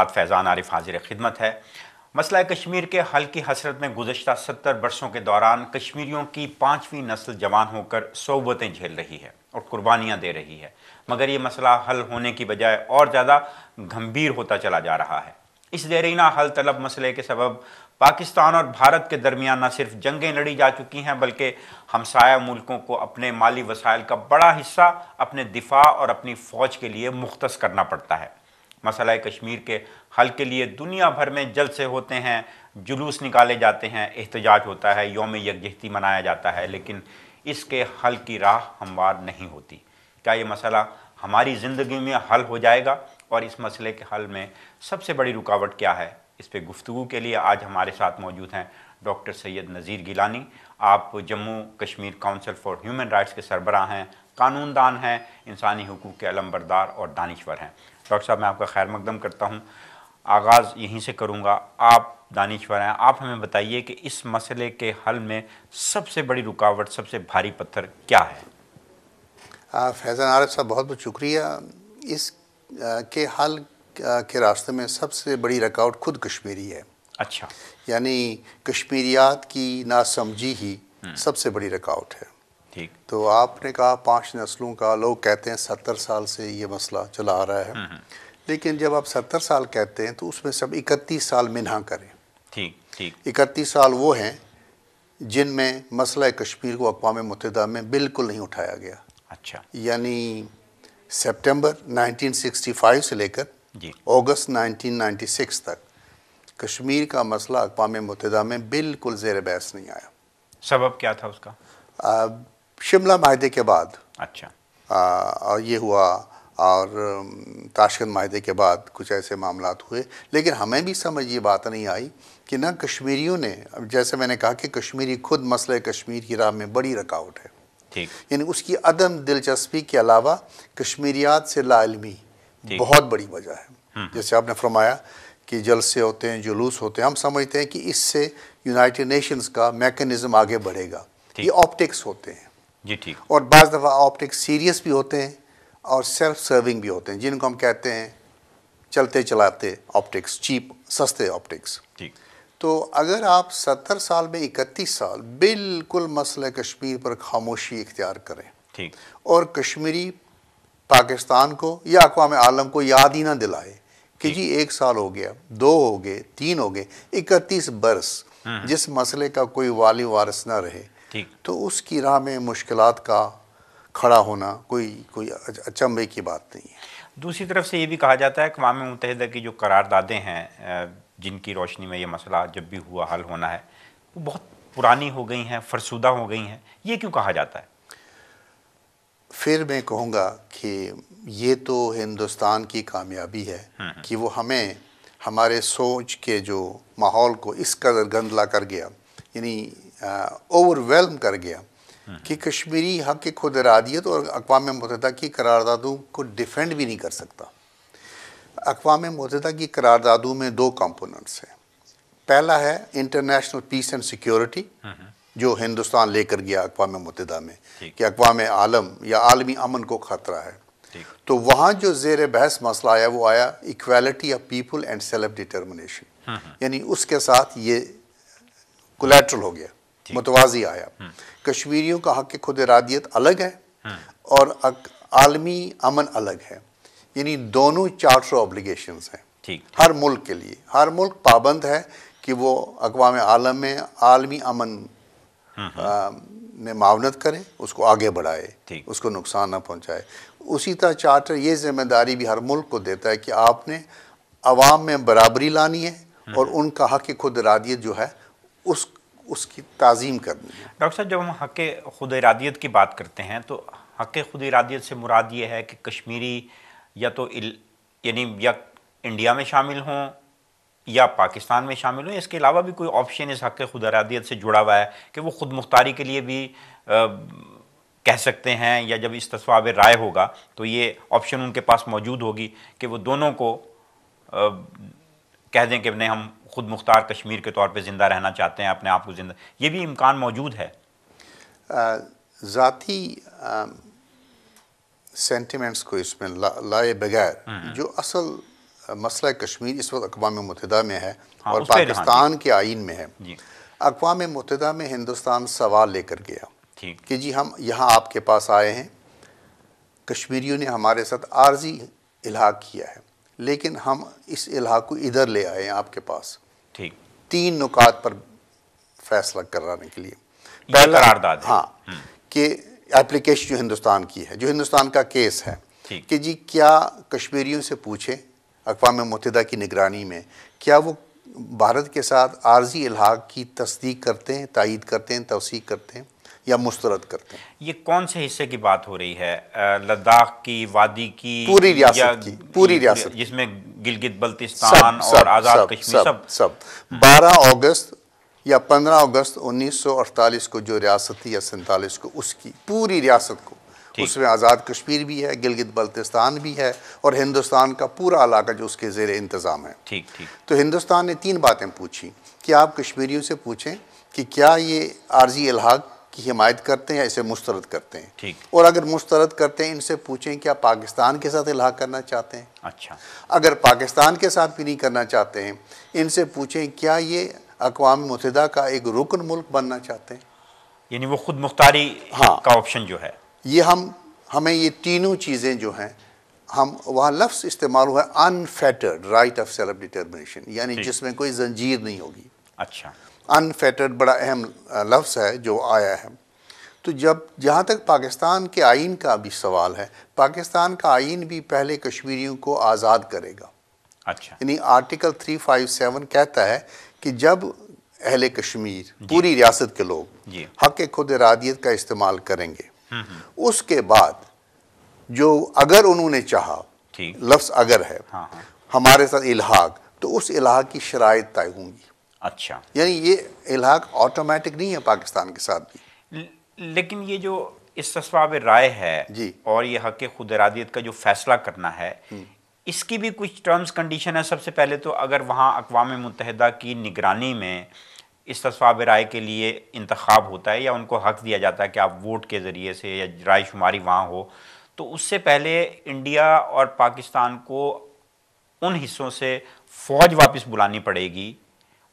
उस्ताद फैज़ान आरिफ हाजिर खिदमत है। मसला कश्मीर के हल की हसरत में गुज़श्ता 70 बरसों के दौरान कश्मीरियों की 5वीं नस्ल जवान होकर सोबतें झेल रही है और कुर्बानियाँ दे रही है, मगर ये मसला हल होने की बजाय और ज़्यादा गंभीर होता चला जा रहा है। इस देरीना हल तलब मसले के सबब पाकिस्तान और भारत के दरमियान न सिर्फ जंगें लड़ी जा चुकी हैं, बल्कि हमसाया मुल्कों को अपने माली वसाइल का बड़ा हिस्सा अपने दिफा और अपनी फ़ौज के लिए मुख्तस करना पड़ता है। मसला कश्मीर के हल के लिए दुनिया भर में जलसे होते हैं, जुलूस निकाले जाते हैं, एहतजाज होता है, यौम यकजहती मनाया जाता है, लेकिन इसके हल की राह हमवार नहीं होती। क्या ये मसला हमारी ज़िंदगी में हल हो जाएगा और इस मसले के हल में सबसे बड़ी रुकावट क्या है? इस पर गुफ्तगू के लिए आज हमारे साथ मौजूद हैं डॉक्टर सैयद नज़ीर गिलानी। आप Jammu Kashmir council for human rights के सरबराह हैं, कानूनदान हैं, इंसानी हुकूक़ के अलमबरदार और दानिश्वर हैं। डॉक्टर साहब, मैं आपका खैर मकदम करता हूँ। आगाज़ यहीं से करूँगा। आप दानिश्वर हैं, आप हमें बताइए कि इस मसले के हल में सबसे बड़ी रुकावट, सबसे भारी पत्थर क्या है? फैज़ान आरिफ साहब, बहुत बहुत शुक्रिया। इस के हल के रास्ते में सबसे बड़ी रुकावट खुद कश्मीरी है। अच्छा। यानी कश्मीरियात की नासमझी ही सबसे बड़ी रुकावट है। ठीक। तो आपने कहा 5 नस्लों का, लोग कहते हैं 70 साल से ये मसला चला आ रहा है, लेकिन जब आप 70 साल कहते हैं तो उसमें सब 31 साल मिन्हा करें। ठीक ठीक। 31 साल वो हैं जिनमें मसला कश्मीर को अक़वाम मुत्तहिदा में बिल्कुल नहीं उठाया गया। अच्छा। यानी सितंबर 1965 से लेकर अगस्त 1996 तक कश्मीर का मसला अक़वाम मुत्तहिदा में बिल्कुल ज़ेर बहस नहीं आया। सबब क्या था उसका? शिमला माहदे के बाद। अच्छा। और ये हुआ, और ताशकंद माहदे के बाद कुछ ऐसे मामलात हुए, लेकिन हमें भी समझ ये बात नहीं आई कि ना कश्मीरियों ने, जैसे मैंने कहा कि कश्मीरी खुद मसले कश्मीर की राह में बड़ी रुकावट है। ठीक। यानी उसकी अदम दिलचस्पी के अलावा कश्मीरियात से लाइल्मी बहुत बड़ी वजह है। जैसे आपने फरमाया कि जलसे होते हैं, जुलूस होते हैं, हम समझते हैं कि इससे यूनाइटेड नेशंस का मैकेनिज़्म आगे बढ़ेगा। ये ऑप्टिक्स होते हैं जी। ठीक। और बाज़ दफ़ा ऑप्टिक्स सीरियस भी होते हैं और सेल्फ सर्विंग भी होते हैं, जिनको हम कहते हैं चलते चलाते ऑप्टिक्स, चीप सस्ते ऑप्टिक्स। ठीक। तो अगर आप 70 साल में 31 साल बिल्कुल मसले कश्मीर पर खामोशी इख्तियार करें, ठीक, और कश्मीरी पाकिस्तान को या अक़वाम आलम को याद ही ना दिलाए कि जी 1 साल हो गया, 2 हो गए, 3 हो गए, 31 बरस जिस मसले का कोई वाली वारिस ना रहे, ठीक, तो उसकी राह में मुश्किलात का खड़ा होना कोई अचंभे की बात नहीं है। दूसरी तरफ से ये भी कहा जाता है कि अक़वाम मुत्तहिदा की जो करारदादें हैं, जिनकी रोशनी में ये मसला जब भी हुआ हल होना है, वो बहुत पुरानी हो गई हैं, फरसुदा हो गई हैं। ये क्यों कहा जाता है? फिर मैं कहूँगा कि ये तो हिंदुस्तान की कामयाबी है कि वो हमें हमारे सोच के जो माहौल को इस कदर गंदला कर गया, यानी ओवरवेल्म कर गया कि कश्मीरी हक़ की खुद इरादियत और अक़वाम मुत्तहिदा की करारदादों को डिफेंड भी नहीं कर सकता। अक़वाम मुत्तहिदा की करारदादों में 2 कंपोनेंट्स हैं। पहला है इंटरनेशनल पीस एंड सिक्योरिटी, जो हिंदुस्तान लेकर गया अक़वाम मुत्तहिदा में कि अक़वाम आलम या आलमी अमन को ख़तरा है। तो वहाँ जो ज़ेर बहस मसला आया वो आया equality of people and self determination, यानी उसके साथ ये कोलैटरल हो गया, मुतवाज़ी आया। कश्मीरियों का हक़ खुद इरादियत अलग है और आलमी अमन अलग है, यानी दोनों चार्टर ऑब्लिगेशंस हैं हर मुल्क के लिए। हर मुल्क पाबंद है कि वो अक़वाम आलम में आलमी अमन में मावनत करे, उसको आगे बढ़ाए, उसको नुकसान ना पहुँचाए। उसी तरह चार्टर ये ज़िम्मेदारी भी हर मुल्क को देता है कि आपने अवाम में बराबरी लानी है और उनका हक़ खुद इरादियत जो है उसकी ताज़ीम करनी है। डॉक्टर साहब, जब हम हक़ खुद इरादियत की बात करते हैं तो हक़ खुद इरादियत से मुराद ये है कि कश्मीरी या तो यानी या इंडिया में शामिल हों या पाकिस्तान में शामिल हों, इसके अलावा भी कोई ऑप्शन इस हक़ खुद इरादियत से जुड़ा हुआ है कि वो खुद मुख्तारी के लिए भी कह सकते हैं, या जब इस्तिस्वाब राय होगा तो ये ऑप्शन उनके पास मौजूद होगी कि वो दोनों को कह दें कि नहीं, हम खुद मुख्तार कश्मीर के तौर पे ज़िंदा रहना चाहते हैं, अपने आप को ज़िंदा, ये भी इम्कान मौजूद है? ज़ाती सेंटिमेंट्स को इसमें लाए बगैर जो असल मसला कश्मीर इस वक्त अक़वाम मुत्तहिदा में है हाँ, और उस पे पाकिस्तान के आइन में है। जी अक़वाम मुत्तहिदा में हिंदुस्तान सवाल लेकर गया ठीक कि जी हम यहाँ आपके पास आए हैं, कश्मीरियों ने हमारे साथ आर्जी इल्हाक किया है, लेकिन हम इस इल्हाक को इधर ले आए हैं आपके पास ठीक 3 नुकात पर फैसला कराने के लिए। ये करारदाद है। हाँ, कि एप्लीकेशन जो हिंदुस्तान की है, जो हिंदुस्तान का केस है ठीक। कि जी क्या कश्मीरियों से पूछें अक़वाम मुत्तहिदा की निगरानी में, क्या वो भारत के साथ आर्जी इल्हाक की तस्दीक करते हैं, तायीद करते हैं, तवसीक करते हैं या मुस्तरद करते हैं। ये कौन से हिस्से की बात हो रही है? लद्दाख की, वादी की, पूरी रियासत की, पूरी रियासत जिसमें गिलगित बल्तिस्तान और आज़ाद कश्मीर सब 12 अगस्त या 15 अगस्त 1948 को जो रियासत थी या 47 को, उसकी पूरी रियासत को, उसमें आज़ाद कश्मीर भी है, गिलगित बल्तिस्तान भी है और हिंदुस्तान का पूरा इलाका जो उसके ज़ेरे इंतज़ाम है। ठीक ठीक। तो हिंदुस्तान ने 3 बातें पूछी कि आप कश्मीरियों से पूछें कि क्या ये आर्जी इल्हाक की हिमायत करते हैं या इसे मुस्तरद करते हैं। ठीक। और अगर मुस्तरद करते हैं, इनसे पूछें क्या पाकिस्तान के साथ इल्हाक करना चाहते हैं। अच्छा। अगर पाकिस्तान के साथ भी नहीं करना चाहते हैं, इनसे पूछें क्या ये अक़वाम मुत्तहिदा का एक रुकन मुल्क बनना चाहते हैं। यानी वो खुद मुख्तारी हाँ, का ऑप्शन जो है ये हमें ये तीनों चीज़ें जो हैं, हम वहाँ लफ्ज़ इस्तेमाल हुआ है unfettered right of self determination, यानी जिसमें कोई जंजीर नहीं होगी। अच्छा। अनफेटर्ड बड़ा अहम लफ्ज़ है जो आया है। तो जब जहाँ तक पाकिस्तान के आइन का भी सवाल है, पाकिस्तान का आइन भी पहले कश्मीरियों को आज़ाद करेगा। अच्छा। यानी आर्टिकल 357 कहता है कि जब अहले कश्मीर, पूरी रियासत के लोग हक़ खुद इरादियत का इस्तेमाल करेंगे, उसके बाद जो अगर उन्होंने चाहा, लफ्ज़ अगर है, हमारे साथ इल्हाक, तो उस इल्हाक की शराइत तय होंगी। अच्छा। यानी ये इल्हाक ऑटोमेटिक नहीं है पाकिस्तान के साथ भी। लेकिन ये जो इस्तिस्वाब राय है जी, और ये हक़ खुद इरादियत का जो फैसला करना है, इसकी भी कुछ टर्म्स कंडीशन है। सबसे पहले तो अगर वहाँ अक़वाम मुत्तहिदा की निगरानी में इस्तिस्वाब राय के लिए इंतखाब होता है या उनको हक़ दिया जाता है कि आप वोट के ज़रिए से या राय शुमारी वहाँ हो, तो उससे पहले इंडिया और पाकिस्तान को उन हिस्सों से फ़ौज वापस बुलानी पड़ेगी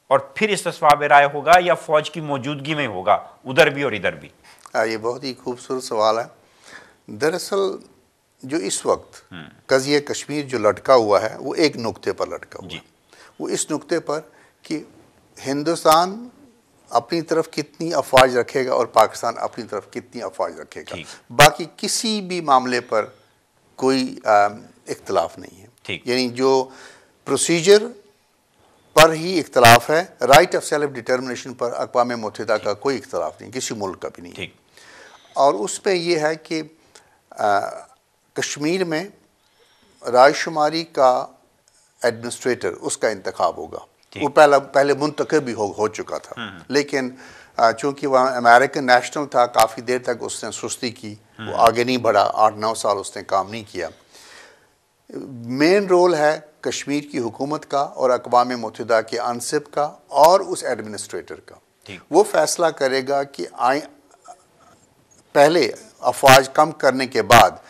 और फिर इस्तिस्वाब राय होगा या फ़ौज की मौजूदगी में होगा, उधर भी और इधर भी? ये बहुत ही खूबसूरत सवाल है। दरअसल जो इस वक्त क़ज़िया कश्मीर जो लटका हुआ है, वो एक नुक्ते पर लटका हुआ है। वो इस नुक्ते पर कि हिंदुस्तान अपनी तरफ कितनी अफवाज रखेगा और पाकिस्तान अपनी तरफ कितनी अफवाज रखेगा। बाकी किसी भी मामले पर कोई इख्तलाफ नहीं है। यानी जो प्रोसीजर पर ही इख्तलाफ है, राइट ऑफ सेल्फ डिटर्मिनेशन पर अक़वाम मुत्तहिदा का कोई इख्तलाफ नहीं, किसी मुल्क का भी नहीं है। और उस पर यह है कि कश्मीर में रायशुमारी का एडमिनिस्ट्रेटर, उसका इंतखाब होगा। वो पहले मुंतखब भी हो चुका था, लेकिन चूँकि वहाँ अमेरिकन नेशनल था, काफ़ी देर तक उसने सुस्ती की, वो आगे नहीं बढ़ा, 8-9 साल उसने काम नहीं किया। मेन रोल है कश्मीर की हुकूमत का और अक़वाम मुत्तहिदा के अनसिब का और उस एडमिनिस्ट्रेटर का। वो फैसला करेगा कि पहले अफवाज कम करने के बाद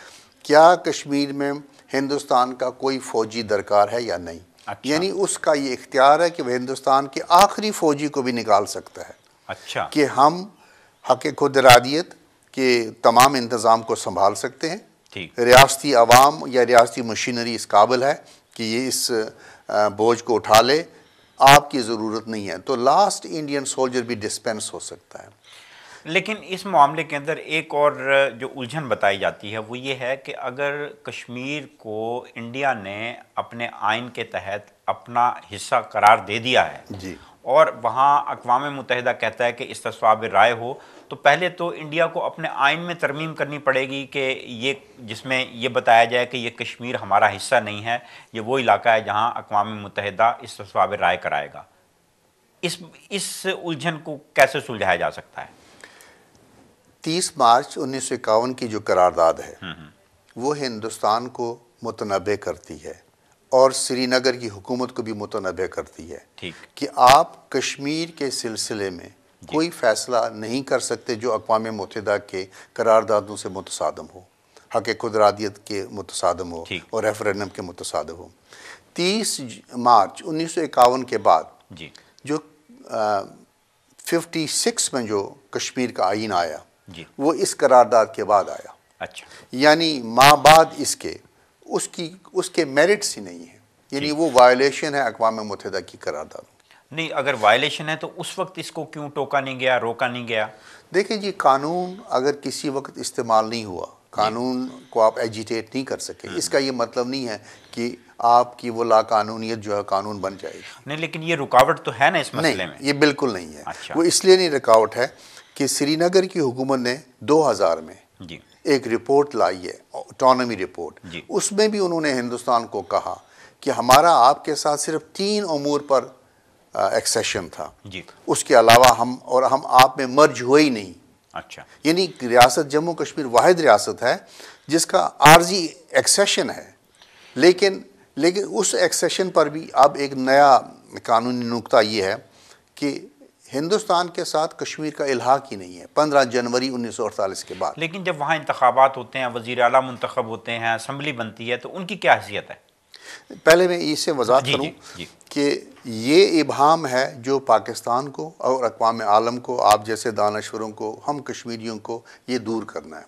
क्या कश्मीर में हिंदुस्तान का कोई फ़ौजी दरकार है या नहीं। अच्छा। यानी उसका ये इख्तियार है कि वह हिंदुस्तान के आखिरी फ़ौजी को भी निकाल सकता है। अच्छा। कि हम हक़ खुद इरादियत के तमाम इंतज़ाम को संभाल सकते हैं। रियासती अवाम या रियासती मशीनरी इस काबिल है कि ये इस बोझ को उठा ले, आपकी ज़रूरत नहीं है, तो लास्ट इंडियन सोल्जर भी डिस्पेंस हो सकता है। लेकिन इस मामले के अंदर एक और जो उलझन बताई जाती है वो ये है कि अगर कश्मीर को इंडिया ने अपने आइन के तहत अपना हिस्सा करार दे दिया है जी, और वहाँ अक़वाम मुत्तहिदा कहता है कि इस्तिस्वाब राय हो, तो पहले तो इंडिया को अपने आइन में तरमीम करनी पड़ेगी कि ये जिसमें ये बताया जाए कि ये कश्मीर हमारा हिस्सा नहीं है, ये वो इलाका है जहाँ अक़वाम मुत्तहिदा इस्तिस्वाब राय कराएगा। इस उलझन को कैसे सुलझाया जा सकता है? 30 मार्च 1951 की जो करारदाद है वो हिंदुस्तान को मुतनब्बे करती है और श्रीनगर की हुकूमत को भी मुतनब्बे करती है कि आप कश्मीर के सिलसिले में कोई फ़ैसला नहीं कर सकते जो अक़वाम मुत्तहिदा के करारदादों से मुतसादम हो, हक़ खुद इरादियत के मुतसादम हो और रेफरेंडम के मुतसादम हो। 30 मार्च 1951 के बाद जी जो 56 में जो कश्मीर का आइन आया जी। वो इस करारदाद के बाद आया। अच्छा। यानी माबाद इसके उसके मेरिट्स ही नहीं है, यानी वो वायलेशन है अक़वाम मुत्तहिदा की करारदाद। नहीं, अगर वायलेशन है तो उस वक्त इसको क्यों टोका नहीं गया, रोका नहीं गया? देखिए जी, कानून अगर किसी वक्त इस्तेमाल नहीं हुआ, कानून को आप एजिटेट नहीं कर सके, इसका ये मतलब नहीं है कि आपकी वो लाकानूनियत जो है कानून बन जाएगी। नहीं, लेकिन ये रुकावट तो है ना इस मसले में? ये बिल्कुल नहीं है। अच्छा। वो इसलिए नहीं रुकावट है कि श्रीनगर की हुकूमत ने 2000 में जी एक रिपोर्ट लाई है, ऑटोनॉमी रिपोर्ट। जी। उसमें भी उन्होंने हिंदुस्तान को कहा कि हमारा आपके साथ सिर्फ 3 उमूर पर एक्सेशन था जी। उसके अलावा हम आप में मर्ज हुए ही नहीं। अच्छा। यानी रियासत जम्मू कश्मीर वाहिद रियासत है जिसका आर्जी एक्सेशन है, लेकिन उस एक्सेशन पर भी अब एक नया कानूनी नुक्ता ये है कि हिंदुस्तान के साथ कश्मीर का इल्हाक ही नहीं है 15 जनवरी 1948 के बाद। लेकिन जब वहाँ इंतखाबात होते हैं, वज़ीर आला मुंतखब होते हैं, असम्बली बनती है, तो उनकी क्या हैसियत है? पहले मैं इससे वजाहत करूँ कि ये इबाहम है जो पाकिस्तान को और अक़वाम आलम को, आप जैसे दानश्वरों को, हम कश्मीरियों को ये दूर करना है।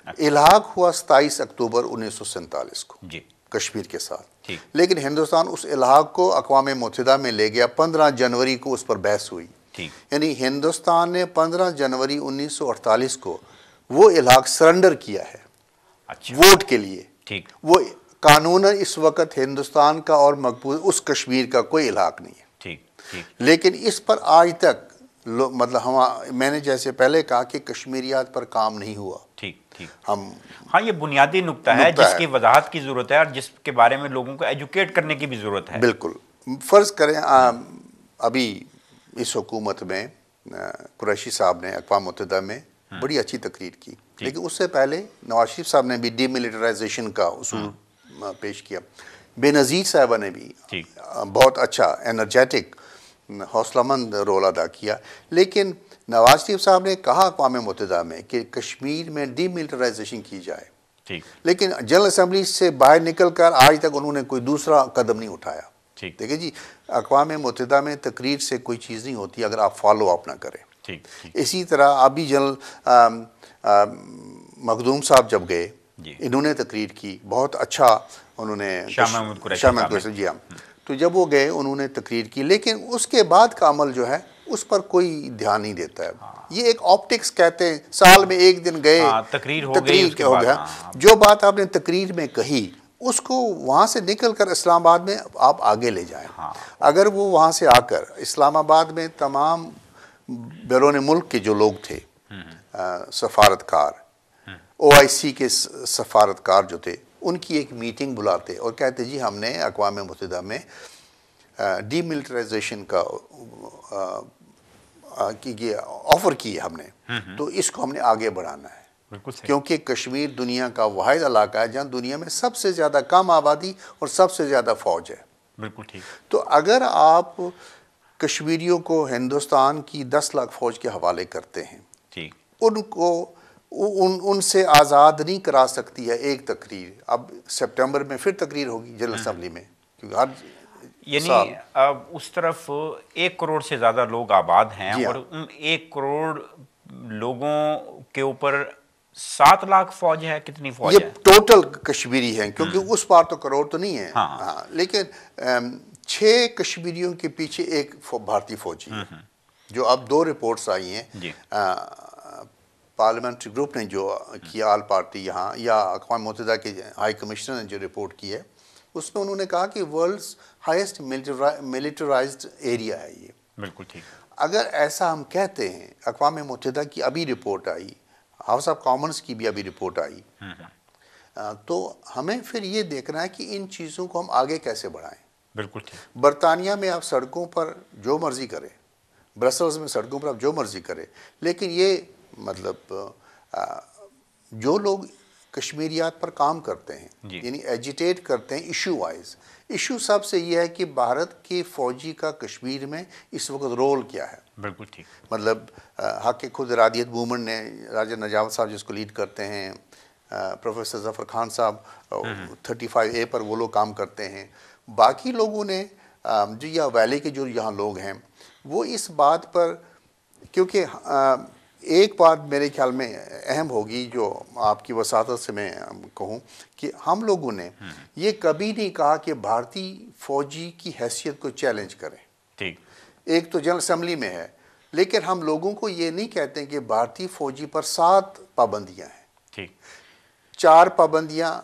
अच्छा। इल्हाक हुआ 27 अक्टूबर 1947 को जी कश्मीर के साथ, ठीक। लेकिन हिंदुस्तान उस इल्हाक को अक़वाम मुत्तहिदा में ले गया। 15 जनवरी को उस पर बहस हुई। ठीक। यानी हिंदुस्तान ने 15 जनवरी 1948 को वो इल्हाक सरेंडर किया है। अच्छा। वोट के लिए। ठीक। वो कानूनन इस वक्त हिंदुस्तान का और मकबूल उस कश्मीर का कोई इलाक़ नहीं है। ठीक ठीक। लेकिन इस पर आज तक मतलब मैंने जैसे पहले कहा कि कश्मीरियात पर काम नहीं हुआ। ठीक ठीक। हम हाँ, ये बुनियादी नुक्ता है जिसकी वजाहत की ज़रूरत है और जिसके बारे में लोगों को एजुकेट करने की भी ज़रूरत है। बिल्कुल। फ़र्ज़ करें अभी इस हुकूमत में कुरैशी साहब ने अक़वाम मुत्तहिदा में बड़ी अच्छी तकरीर की, लेकिन उससे पहले नवाज शरीफ साहब ने भी डीमिलिटराइजेशन का उसूल पेश किया। बेनज़ीर साहबा ने भी बहुत अच्छा एनर्जेटिक हौसलामंद रोल अदा किया। लेकिन नवाज शरीफ साहब ने कहा अक़वाम मुत्तहिदा में कि कश्मीर में डीमिलिटराइजेशन की जाए, ठीक, लेकिन जनरल असम्बली से बाहर निकल कर आज तक उन्होंने कोई दूसरा कदम नहीं उठाया। देखिए जी, अक़वाम मुत्तहिदा में तकरीर से कोई चीज़ नहीं होती अगर आप फॉलो अप ना करें। ठीक। इसी तरह अभी जनरल मखदूम साहब जब गए, इन्होंने तकरीर की, बहुत अच्छा उन्होंने शाह महमूद कुरैशी जी हाँ, तो जब वो गए उन्होंने तकरीर की, लेकिन उसके बाद का अमल जो है उस पर कोई ध्यान नहीं देता है। ये एक ऑप्टिक्स कहते हैं, साल में एक दिन गए, तकरीर हो गया। जो बात आपने तकरीर में कही उसको वहाँ से निकल कर इस्लामाबाद में आप आगे ले जाएं। अगर वो वहाँ से आकर इस्लामाबाद में तमाम बैरून मुल्क के जो लोग थे, सफारतकार, OIC के सफारतकार जो थे, उनकी एक मीटिंग बुलाते और कहते जी हमने अक़वाम मुत्तहिदा में डीमिलिटराइजेशन का ये ऑफ़र की है हमने, तो इसको हमने आगे बढ़ाना है। क्योंकि कश्मीर दुनिया का वाहिद इलाका है जहाँ दुनिया में सबसे ज़्यादा कम आबादी और सबसे ज़्यादा फ़ौज है। बिल्कुल ठीक। तो अगर आप कश्मीरियों को हिंदुस्तान की 10 लाख फ़ौज के हवाले करते हैं, ठीक, उनको उनसे आज़ाद नहीं करा सकती है एक तकरीर। अब सितंबर में फिर तकरीर होगी जनरल असम्बली में, क्योंकि हर यानी अब उस तरफ 1 करोड़ से ज़्यादा लोग आबाद हैं और उन 1 करोड़ लोगों के ऊपर 7 लाख फौज है। कितनी फौज है? ये टोटल कश्मीरी हैं, क्योंकि उस पार तो करोड़ तो नहीं है। हाँ, लेकिन 6 कश्मीरियों के पीछे एक भारतीय फौजी है, जो अब 2 रिपोर्ट्स आई हैं। पार्लियामेंट्री ग्रुप ने जो किया, आल पार्टी यहाँ या अक़वाम मुत्तहिदा के हाई कमिश्नर ने जो रिपोर्ट की है, उसमें उन्होंने कहा कि वर्ल्ड्स हाईएस्ट मिलिटराइज्ड एरिया है ये। बिल्कुल ठीक। अगर ऐसा हम कहते हैं, अक़वाम मुत्तहिदा की अभी report I, house of Commons की भी अभी रिपोर्ट आई, तो हमें फिर ये देखना है कि इन चीज़ों को हम आगे कैसे बढ़ाएं। बिल्कुल ठीक। बरतानिया में आप सड़कों पर जो मर्ज़ी करें, ब्रसल्स में सड़कों पर आप जो मर्ज़ी करें, लेकिन ये मतलब जो लोग कश्मीरियात पर काम करते हैं, यानी एजिटेट करते हैं इशू वाइज, इशू सबसे ये है कि भारत के फ़ौजी का कश्मीर में इस वक्त रोल क्या है। बिल्कुल ठीक। मतलब हक़ खुद इरादियत मूवमेंट ने राजा नजावत साहब जिसको लीड करते हैं, प्रोफेसर ज़फ़र खान साहब 35A पर वो लोग काम करते हैं। बाकी लोगों ने जो यह वैली के जो यहाँ लोग हैं वो इस बात पर, क्योंकि एक बात मेरे ख्याल में अहम होगी जो आपकी वसातत से मैं कहूँ कि हम लोगों ने ये कभी नहीं कहा कि भारतीय फौजी की हैसियत को चैलेंज करें। ठीक, एक तो जनरल असम्बली में है, लेकिन हम लोगों को ये नहीं कहते कि भारतीय फौजी पर 7 पाबंदियां हैं। ठीक, 4 पाबंदियां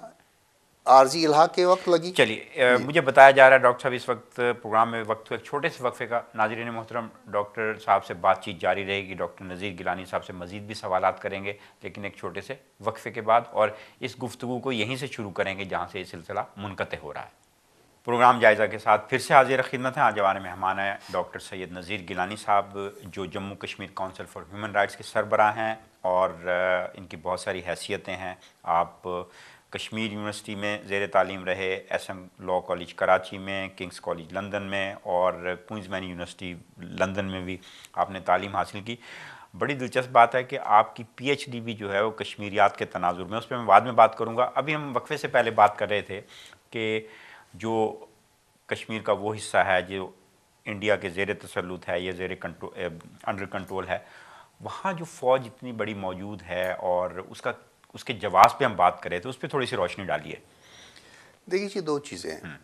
आर्जी इलाहा के वक्त लगी। चलिए, मुझे बताया जा रहा है डॉक्टर साहब इस वक्त प्रोग्राम में वक्त एक छोटे से वक्फे का, नाज़रीन मोहतरम डॉक्टर साहब से बातचीत जारी रहेगी, डॉक्टर नज़ीर गिलानी साहब से मज़ीद भी सवालात करेंगे, लेकिन एक छोटे से वक्फे के बाद, और इस गुफ्तगू को यहीं से शुरू करेंगे जहाँ से ये सिलसिला मुनक़ते हो रहा है। प्रोग्राम जायज़ा के साथ फिर से हाजिर खिदमत है। आज हमारे मेहमान हैं डॉक्टर सैयद नज़ीर गिलानी साहब, जो Jammu Kashmir council for human rights के सरबराह हैं, और इनकी बहुत सारी हैसियतें हैं। आप कश्मीर यूनिवर्सिटी में ज़ेर तालीम रहे, SM लॉ कॉलेज कराची में, किंग्स कॉलेज लंदन में, और क्वींसमैन यूनिवर्सिटी लंदन में भी आपने तालीम हासिल की। बड़ी दिलचस्प बात है कि आपकी PhD भी जो है वो कश्मीरियात के तनाजुर में, उस पर मैं बाद में बात करूँगा। अभी हम वक्फे से पहले बात कर रहे थे कि जो कश्मीर का वो हिस्सा है जो इंडिया के ज़ेर तसल्लुत है या अंडर कंट्रोल है, वहाँ जो फ़ौज इतनी बड़ी मौजूद है और उसके जवाब पे हम बात करें तो उस पर थोड़ी सी रोशनी डालिए। देखिए जी, 2 चीज़ें हैं।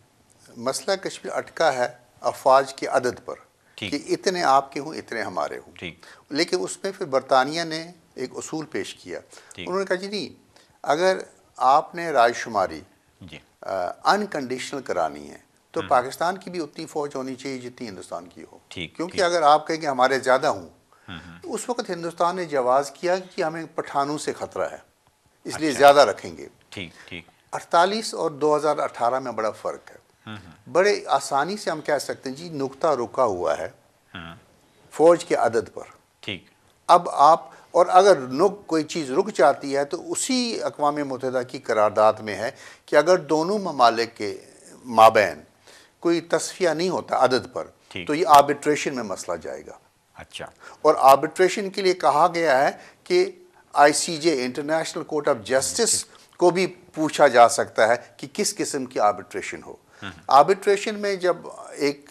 मसला कश्मीर अटका है अफवाज की अदद पर कि इतने आपके हों इतने हमारे हों। ठीक, लेकिन उसमें फिर बरतानिया ने एक उसूल पेश किया। उन्होंने कहा जी नहीं, अगर आपने रायशुमारी अनकंडीशनल करानी है तो पाकिस्तान की भी उतनी फ़ौज होनी चाहिए जितनी हिंदुस्तान की हो। क्योंकि अगर आप कहें कि हमारे ज़्यादा हों, तो उस वक्त हिंदुस्तान ने जवाज़ किया कि हमें पठानों से ख़तरा है, इसलिए ज़्यादा रखेंगे। ठीक, ठीक। 48 और 2018 में बड़ा फ़र्क है। बड़े आसानी से हम कह सकते हैं जी, नुक्ता रुका हुआ है फ़ौज के अदद पर। ठीक, अब आप, और अगर कोई चीज़ रुक जाती है तो उसी अक़वाम मुत्तहिदा की करारदाद में है कि अगर दोनों ममालिक के माबैन कोई तस्फिया नहीं होता अदद पर, तो ये आर्बिट्रेशन में मसला जाएगा। अच्छा। और आर्बिट्रेशन के लिए कहा गया है कि ICJ international court of justice को भी पूछा जा सकता है कि किस किस्म की आर्बिट्रेशन हो। आर्बिट्रेशन में जब एक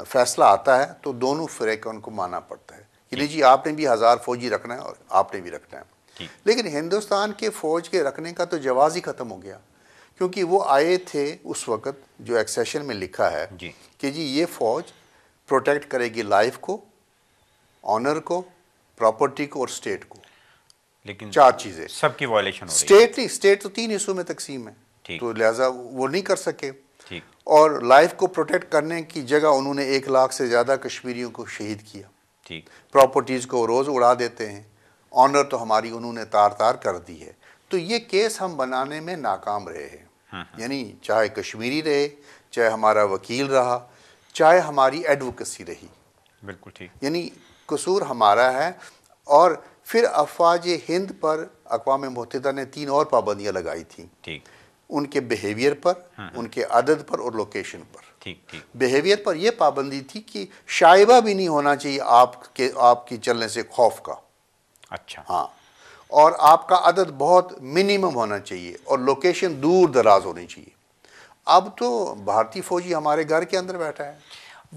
फैसला आता है तो दोनों फ़िरक़ों को मानना पड़ता है कि नहीं जी, आपने भी 1000 फौजी रखना है और आपने भी रखना है। लेकिन हिंदुस्तान के फ़ौज के रखने का तो जवाज़ ही ख़त्म हो गया, क्योंकि वो आए थे उस वक़्त जो एक्सेशन में लिखा है कि जी ये फ़ौज प्रोटेक्ट करेगी लाइफ को, ऑनर को, प्रॉपर्टी को और स्टेट को। लेकिन 4 चीज़ें सबकी वायलेशन हो रही है। स्टेट नहीं, स्टेट तो 3 हिस्सों में तकसीम है, तो लिहाजा वो नहीं कर सके। और लाइफ को प्रोटेक्ट करने की जगह उन्होंने 1 लाख से ज़्यादा कश्मीरियों को शहीद किया। प्रॉपर्टीज़ को रोज़ उड़ा देते हैं, ऑनर तो हमारी उन्होंने तार तार कर दी है। तो ये केस हम बनाने में नाकाम रहे हैं। यानी चाहे कश्मीरी रहे, चाहे हमारा वकील रहा, चाहे हमारी एडवोकेसी रही, बिल्कुल ठीक, यानी कसूर हमारा है। और फिर अफवाज हिंद पर अक़वाम मुत्तहिदा ने 3 और पाबंदियाँ लगाई थी, उनके बिहेवियर पर, उनके अदद पर और लोकेशन पर। बिहेवियर पर यह पाबंदी थी कि शाइबा भी नहीं होना चाहिए आपकी चलने से खौफ का। अच्छा। हाँ, और आपका अदद बहुत मिनिमम होना चाहिए और लोकेशन दूर दराज होनी चाहिए। अब तो भारतीय फौजी हमारे घर के अंदर बैठा है।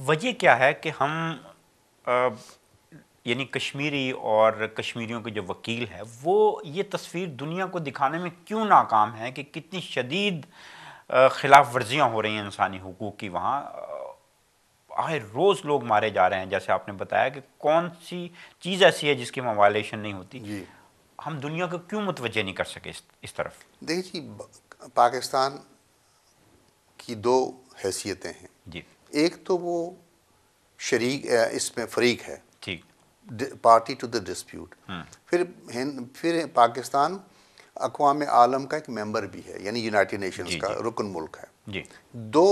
वजह क्या है कि हम यानी कश्मीरी और कश्मीरियों के जो वकील है वो ये तस्वीर दुनिया को दिखाने में क्यों नाकाम है कि कितनी शदीद खिलाफ वर्जियाँ हो रही हैं इंसानी हुकूक की। वहाँ आए रोज़ लोग मारे जा रहे हैं, जैसे आपने बताया कि कौन सी चीज़ ऐसी है जिसकी वहाँ वायलेशन नहीं होती। हम दुनिया को क्यों मुतवज्जे नहीं कर सके इस तरफ? देखिए, पाकिस्तान की 2 हैसियतें हैं जी। एक तो वो शरीक इसमें फरीक है, ठीक, पार्टी टू द डिस्प्यूट। फिर पाकिस्तान अक़वाम आलम का एक मेंबर भी है, यानी यूनाइटेड नेशंस का रुकन मुल्क है जी। 2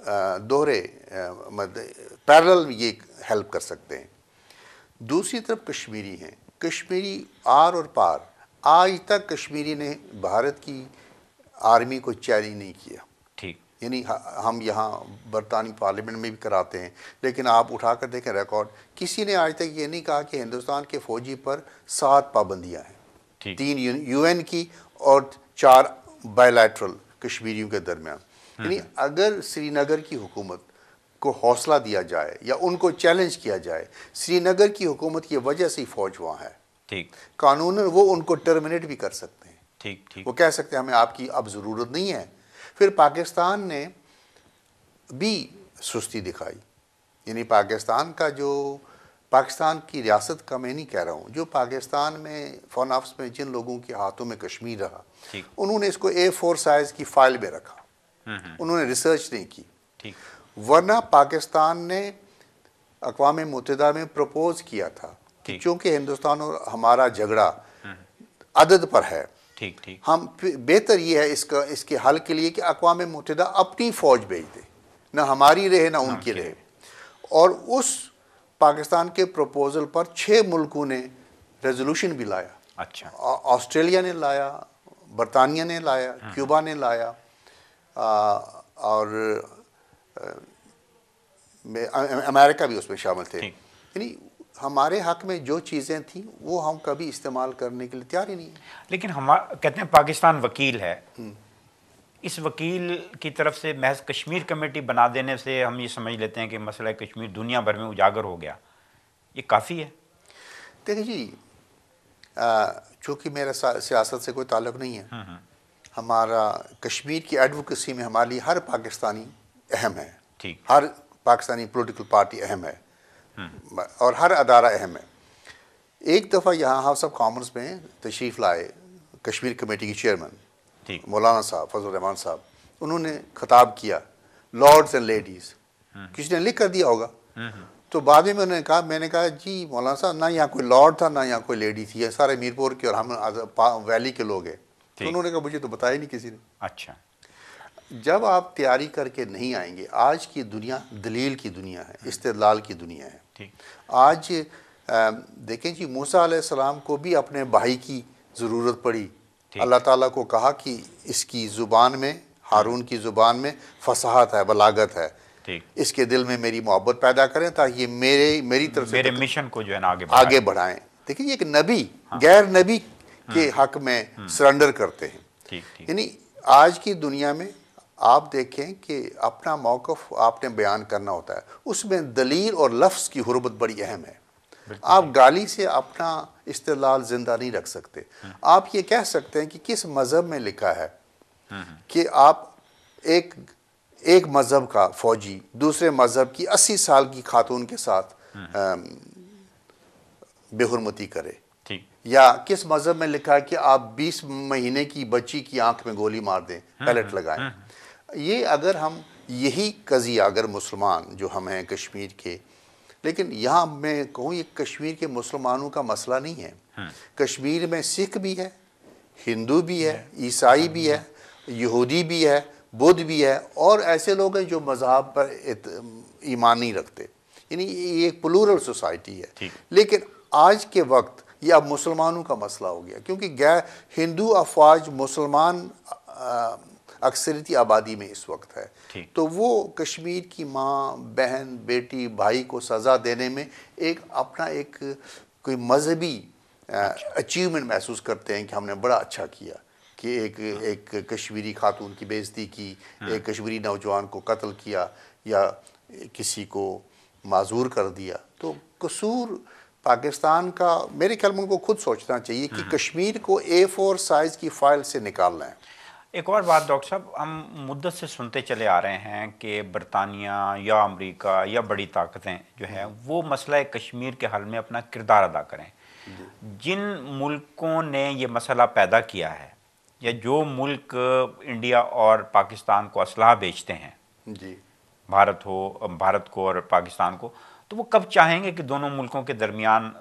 दोहरे पैरेलल ये हेल्प कर सकते हैं। दूसरी तरफ कश्मीरी हैं, कश्मीरी आर और पार। आज तक कश्मीरी ने भारत की आर्मी को चैलेंज नहीं किया। ठीक, यानी हम यहाँ बरतानी पार्लियामेंट में भी कराते हैं, लेकिन आप उठा कर देखें रिकॉर्ड, किसी ने आज तक ये नहीं कहा कि हिंदुस्तान के फ़ौजी पर 7 पाबंदियाँ हैं, 3 UN की और 4 बायलैटरल कश्मीरियों के दरमियान। यानी अगर श्रीनगर की हुकूमत को हौसला दिया जाए या उनको चैलेंज किया जाए, श्रीनगर की हुकूमत की वजह से ही फौज वहाँ है, ठीक, कानूनन वो उनको टर्मिनेट भी कर सकते हैं। ठीक, ठीक, वो कह सकते हैं हमें आपकी अब ज़रूरत नहीं है। फिर पाकिस्तान ने भी सुस्ती दिखाई, यानी पाकिस्तान का जो, पाकिस्तान की रियासत का मैं नहीं कह रहा हूँ, जो पाकिस्तान में फॉरेन ऑफिस में जिन लोगों के हाथों में कश्मीर रहा, उन्होंने इसको A4 साइज़ की फाइल में रखा, उन्होंने रिसर्च नहीं की। ठीक, वरना पाकिस्तान ने अक़वाम मुत्तहिदा में प्रपोज किया था कि चूँकि हिंदुस्तान और हमारा झगड़ा अदद पर है, ठीक, ठीक, हम बेहतर ये है इसके हल के लिए कि अक़वाम मुत्तहिदा अपनी फ़ौज भेज दे, ना हमारी रहे ना उनकी रहे। और उस पाकिस्तान के प्रपोज़ल पर 6 मुल्कों ने रेजोल्यूशन भी लाया। अच्छा, ऑस्ट्रेलिया ने लाया, बरतानिया ने लाया, क्यूबा ने लाया, और अमेरिका भी उसमें शामिल थे। यानी हमारे हक में जो चीज़ें थी वो हम कभी इस्तेमाल करने के लिए तैयार ही नहीं है। लेकिन हम कहते हैं पाकिस्तान वकील है, इस वकील की तरफ से महज कश्मीर कमेटी बना देने से हम ये समझ लेते हैं कि मसला कश्मीर दुनिया भर में उजागर हो गया, ये काफ़ी है? देखिए जी, चूँकि मेरा सियासत से कोई ताल्लुक़ नहीं है, हमारा कश्मीर की एडवोकेसी में हमारे लिए हर पाकिस्तानी अहम है, ठीक, हर पाकिस्तानी पॉलिटिकल पार्टी अहम है, और हर अदारा अहम है। एक दफ़ा यहाँ हाउस ऑफ कॉमन्स में तशरीफ़ लाए कश्मीर कमेटी के चेयरमैन मौलाना साहब फजल रहमान साहब, उन्होंने खिताब किया, लॉर्ड्स एंड लेडीज़, किसी ने लिख कर दिया होगा। तो बाद में उन्होंने कहा, मैंने कहा जी मौलाना साहब, ना यहाँ कोई लॉर्ड था ना यहाँ कोई लेडी थी, ये सारे मीरपुर के और हम वैली के लोग हैं। तो उन्होंने कहा मुझे तो बताया ही नहीं किसी ने। अच्छा, जब आप तैयारी करके नहीं आएंगे, आज की दुनिया दलील की दुनिया है, इस्तेदलाल की दुनिया है। ठीक, आज देखें जी, मूसा अलैहिस्सलाम को भी अपने भाई की ज़रूरत पड़ी, अल्लाह ताला को कहा कि इसकी ज़ुबान में, हारून की ज़ुबान में फसाहत है, बलागत है, इसके दिल में मेरी मोहब्बत पैदा करें ताकि ये मेरी तरफ से मेरे मिशन को जो है ना आगे बढ़ाएं। देखिए एक नबी गैर नबी के हक में सरेंडर करते हैं। यानी आज की दुनिया में आप देखें कि अपना मौक़िफ़ आपने बयान करना होता है, उसमें दलील और लफ्ज़ की हुर्बत बड़ी अहम है। आप गाली से अपना इस्तेदलाल ज़िंदा नहीं रख सकते। आप ये कह सकते हैं कि किस मज़हब में लिखा है कि आप एक मज़हब का फ़ौजी दूसरे मज़हब की 80 साल की खातून के साथ बेहुरमती करे, या किस मज़हब में लिखा है कि आप 20 महीने की बच्ची की आंख में गोली मार दें, पैलेट लगाएं। ये अगर हम यही कज़िया अगर मुसलमान जो हम हैं कश्मीर के, लेकिन यहाँ मैं कहूँ ये कश्मीर के मुसलमानों का मसला नहीं है। कश्मीर में सिख भी है, हिंदू भी है, ईसाई भी है, यहूदी भी है, बुद्ध भी है, और ऐसे लोग हैं जो मज़हब पर ईमान नहीं रखते। यानी ये एक प्लूरल सोसाइटी है। लेकिन आज के वक्त ये अब मुसलमानों का मसला हो गया, क्योंकि गैर हिंदू अफवाज मुसलमान अक्सरियती आबादी में इस वक्त है। तो वो कश्मीर की माँ, बहन, बेटी, भाई को सज़ा देने में अपना कोई मजहबी अचीवमेंट महसूस करते हैं कि हमने बड़ा अच्छा किया कि एक कश्मीरी खातून की बेइज्जती की, एक कश्मीरी नौजवान को कत्ल किया या किसी को माजूर कर दिया। तो कसूर पाकिस्तान का, मेरे ख्याल में उनको खुद सोचना चाहिए कि कश्मीर को A4 साइज़ की फ़ाइल से निकालना है। एक और बात डॉक्टर साहब, हम मुद्दत से सुनते चले आ रहे हैं कि बरतानिया या अमेरिका या बड़ी ताकतें जो है वो मसला कश्मीर के हल में अपना किरदार अदा करें। जिन मुल्कों ने ये मसला पैदा किया है, या जो मुल्क इंडिया और पाकिस्तान को असलहा बेचते हैं जी, भारत को और पाकिस्तान को, तो वो कब चाहेंगे कि दोनों मुल्कों के दरमियान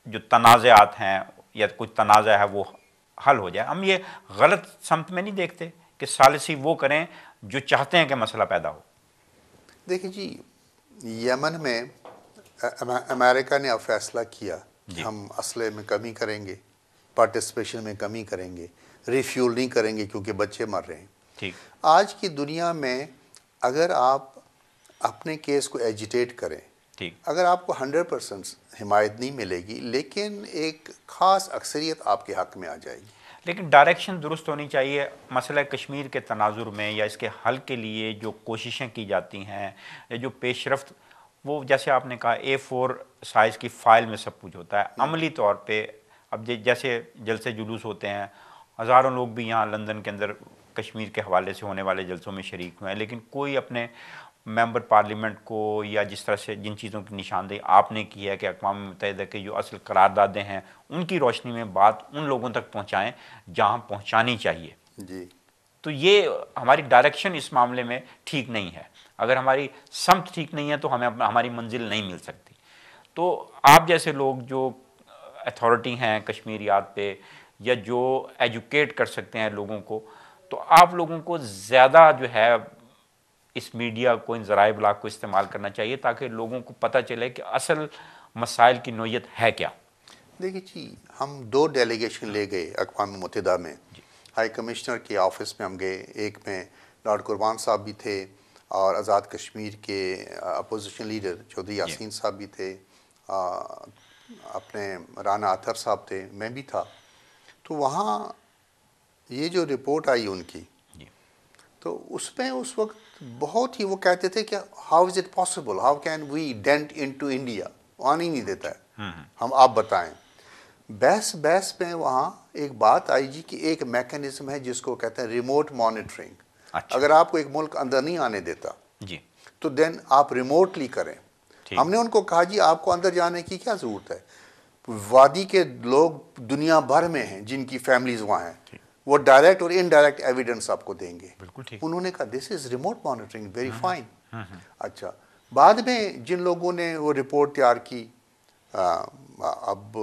जो तनाज़ात हैं या कुछ तनाज़ा है वो हल हो जाए? हम ये गलत समत में नहीं देखते कि सालिसी वो करें जो चाहते हैं कि मसला पैदा हो? देखिए जी, यमन में अमेरिका ने अब फैसला किया कि हम असले में कमी करेंगे, पार्टिसिपेशन में कमी करेंगे, रिफ्यूल नहीं करेंगे क्योंकि बच्चे मर रहे हैं। ठीक, आज की दुनिया में अगर आप अपने केस को एजिटेट करें, अगर आपको 100% हिमायत नहीं मिलेगी, लेकिन एक ख़ास अक्सरियत आपके हक़ में आ जाएगी। लेकिन डायरेक्शन दुरुस्त होनी चाहिए। मसला कश्मीर के तनाजुर में या इसके हल के लिए जो कोशिशें की जाती हैं या जो पेशरफ्त, वो जैसे आपने कहा A4 साइज़ की फ़ाइल में सब कुछ होता है। अमली तौर पे अब जैसे जलसे जुलूस होते हैं, हज़ारों लोग भी यहाँ लंदन के अंदर कश्मीर के हवाले से होने वाले जलसों में शरीक हुए हैं, लेकिन कोई अपने मेंबर पार्लियामेंट को या जिस तरह से जिन चीज़ों की निशानदेही आपने की है कि अक़वाम मुत्तहिदा के जो असल करारदादें हैं उनकी रोशनी में बात उन लोगों तक पहुँचाएँ जहाँ पहुँचानी चाहिए जी। तो ये हमारी डायरेक्शन इस मामले में ठीक नहीं है। अगर हमारी समत ठीक नहीं है तो हमें हमारी मंजिल नहीं मिल सकती। तो आप जैसे लोग जो अथॉरिटी हैं कश्मीरियात पे या जो एजुकेट कर सकते हैं लोगों को, तो आप लोगों को ज़्यादा जो है इस मीडिया को, इन ज़राए इब्लाग को इस्तेमाल करना चाहिए ताकि लोगों को पता चले कि असल मसाइल की नोयत है क्या। देखिए जी, हम 2 डेलीगेशन ले गए अक़वाम मुत्तहिदा में। हाई कमिश्नर के ऑफिस में हम गए, एक में लॉर्ड कुरबान साहब भी थे और आज़ाद कश्मीर के अपोजिशन लीडर चौधरी यासीन साहब भी थे, अपने राना अतर साहब थे, मैं भी था। तो वहाँ ये जो रिपोर्ट आई उनकी, तो उसमें उस वक्त बहुत ही वो कहते थे कि how is it possible, how can we dent into India, आने ही नहीं देता है, हम आप बताएं। बहस बहस में वहाँ एक बात आई जी कि एक मैकेनिज्म है जिसको कहते हैं रिमोट मॉनिटरिंग। अच्छा। अगर आपको एक मुल्क अंदर नहीं आने देता जी, तो देन आप रिमोटली करें। हमने उनको कहा जी आपको अंदर जाने की क्या ज़रूरत है, वादी के लोग दुनिया भर में हैं जिनकी फैमिलीज वहाँ हैं, वो डायरेक्ट और इनडायरेक्ट एविडेंस आपको देंगे। बिल्कुल ठीक। उन्होंने कहा this is remote monitoring, very fine. अच्छा, बाद में जिन लोगों ने वो रिपोर्ट तैयार की, अब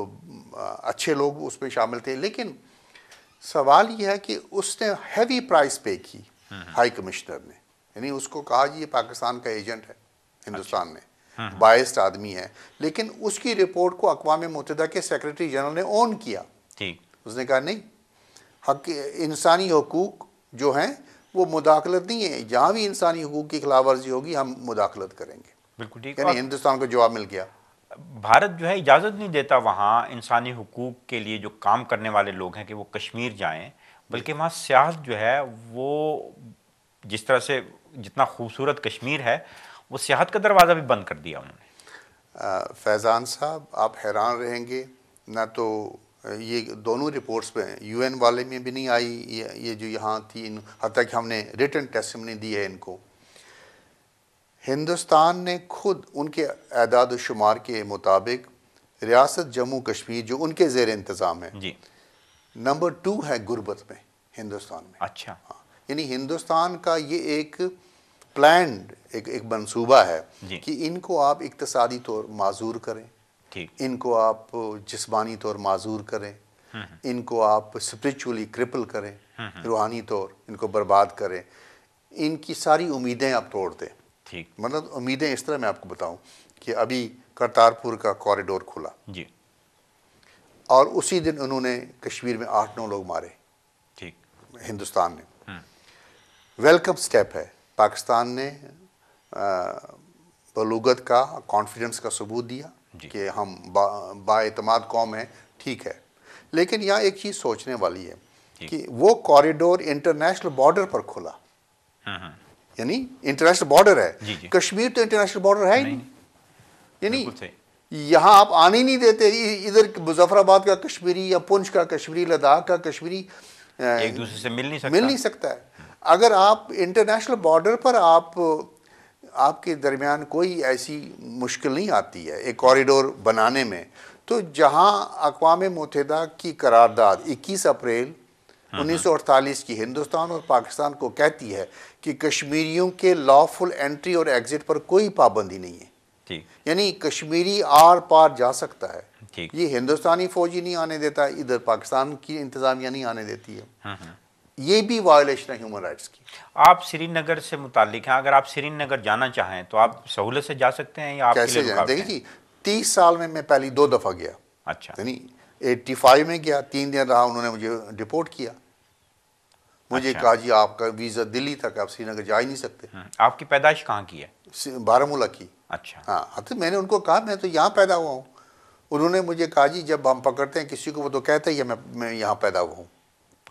अच्छे लोग उसमें शामिल थे, लेकिन सवाल ये है कि उसने हैवी प्राइस पे की हाई कमिश्नर ने, यानी उसको कहा जी ये पाकिस्तान का एजेंट है हिंदुस्तान में, बायस्ड आदमी है, लेकिन उसकी रिपोर्ट को अक़वाम मुत्तहिदा के सेक्रेटरी जनरल ने ऑन किया। ठीक, उसने कहा नहीं, हक इंसानी हकूक़ जो हैं वो मुदाखलत नहीं है, जहाँ भी इंसानी हकूक़ की खिलाफ वर्जी होगी हम मुदाखलत करेंगे। बिल्कुल ठीक। यानी हिंदुस्तान को जवाब मिल गया। भारत जो है इजाज़त नहीं देता वहाँ इंसानी हुकूक के लिए जो काम करने वाले लोग हैं कि वो कश्मीर जाएं, बल्कि वहाँ सियाहत जो है वो जिस तरह से जितना खूबसूरत कश्मीर है वो सियाहत का दरवाज़ा भी बंद कर दिया उन्होंने। फैज़ान साहब, आप हैरान रहेंगे, ना तो ये दोनों रिपोर्ट्स में यूएन वाले में भी नहीं आई, ये जो यहाँ थी, हत्ता कि हमने रिटन टेस्टिमनी दी है इनको। हिंदुस्तान ने खुद उनके एदाद शुमार के मुताबिक रियासत जम्मू कश्मीर जो उनके ज़ेर इंतज़ाम है जी, नंबर 2 है गुर्बत में हिंदुस्तान में। अच्छा, हाँ, यानी हिंदुस्तान का ये एक प्लान्ड एक मंसूबा है कि इनको आप इक्तसादी तौर माजूर करें, ठीक, इनको आप जिस्मानी तौर माजूर करें, इनको आप स्पिरिचुअली क्रिपल करें, रूहानी तौर इनको बर्बाद करें, इनकी सारी उम्मीदें आप तोड़ दें। ठीक, मतलब उम्मीदें इस तरह मैं आपको बताऊं कि अभी करतारपुर का कॉरिडोर खुला जी, और उसी दिन उन्होंने कश्मीर में 8-9 लोग मारे, ठीक, हिंदुस्तान ने। वेलकम स्टेप है, पाकिस्तान ने बलूगत का, कॉन्फिडेंस का सबूत दिया कि हम बाएतमाद कौम है, ठीक है। लेकिन यहाँ एक चीज़ सोचने वाली है कि वो कॉरिडोर इंटरनेशनल बॉर्डर पर खुला, यानी इंटरनेशनल बॉर्डर है। कश्मीर तो इंटरनेशनल बॉर्डर है ही नहीं, यानी यहाँ आप आने ही नहीं देते। इधर मुजफ्फराबाद का कश्मीरी या पुंछ का कश्मीरी, लद्दाख का कश्मीरी एक दूसरे से मिल नहीं सकता है। अगर आप इंटरनेशनल बॉर्डर पर आपके दरमियान कोई ऐसी मुश्किल नहीं आती है एक कॉरिडोर बनाने में, तो जहाँ अक़वाम मुत्तहिदा की करारदाद 21 अप्रैल 1948 की हिंदुस्तान और पाकिस्तान को कहती है कि कश्मीरियों के लॉफुल एंट्री और एग्ज़िट पर कोई पाबंदी नहीं है, यानी कश्मीरी आर पार जा सकता है, ये हिंदुस्तानी फौजी नहीं आने देता, इधर पाकिस्तान की इंतज़ामिया नहीं आने देती है। ये भी वायलेशन है ह्यूमन राइट्स की। आप श्रीनगर से मुताल्लिक हैं, अगर आप श्रीनगर जाना चाहें तो आप सहूलत से जा सकते हैं या आपके कैसे जाएं? देखिए जी, 30 साल में मैं पहली 2 दफ़ा गया। अच्छा, यानी 85 में गया, 3 दिन रहा, उन्होंने मुझे डिपोर्ट किया। मुझे कहा जी आपका वीज़ा दिल्ली तक, आप श्रीनगर जा ही नहीं सकते। आपकी पैदाइश कहाँ की है? बारामूला की। अच्छा, हाँ, तो मैंने उनको कहा मैं तो यहाँ पैदा हुआ हूँ। उन्होंने मुझे कहा जी जब हम पकड़ते हैं किसी को वो तो कहते ही है मैं यहाँ पैदा हुआ हूँ।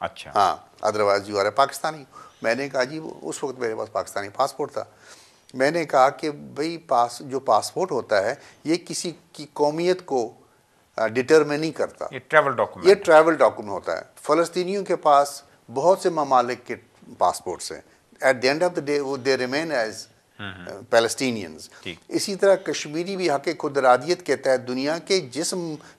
अच्छा। हाँ, otherwise you R A Pakistani. मैंने कहा जी, उस वक्त मेरे पास पाकिस्तानी पासपोर्ट था। मैंने कहा कि भाई जो पासपोर्ट होता है ये किसी की कौमियत को डिटरमिन नहीं करता, ये ट्रैवल ये डॉक्यूमेंट। ट्रैवल डॉक्यूमेंट होता है। फ़लस्तीनियों के पास बहुत से ममालिक के पासपोर्ट्स हैं, eight the end of the day वो दे रिमेन एज पैलेस्टीनियंस। ठीक। इसी तरह कश्मीरी भी हक़ खुदरादियत के तहत दुनिया के जिस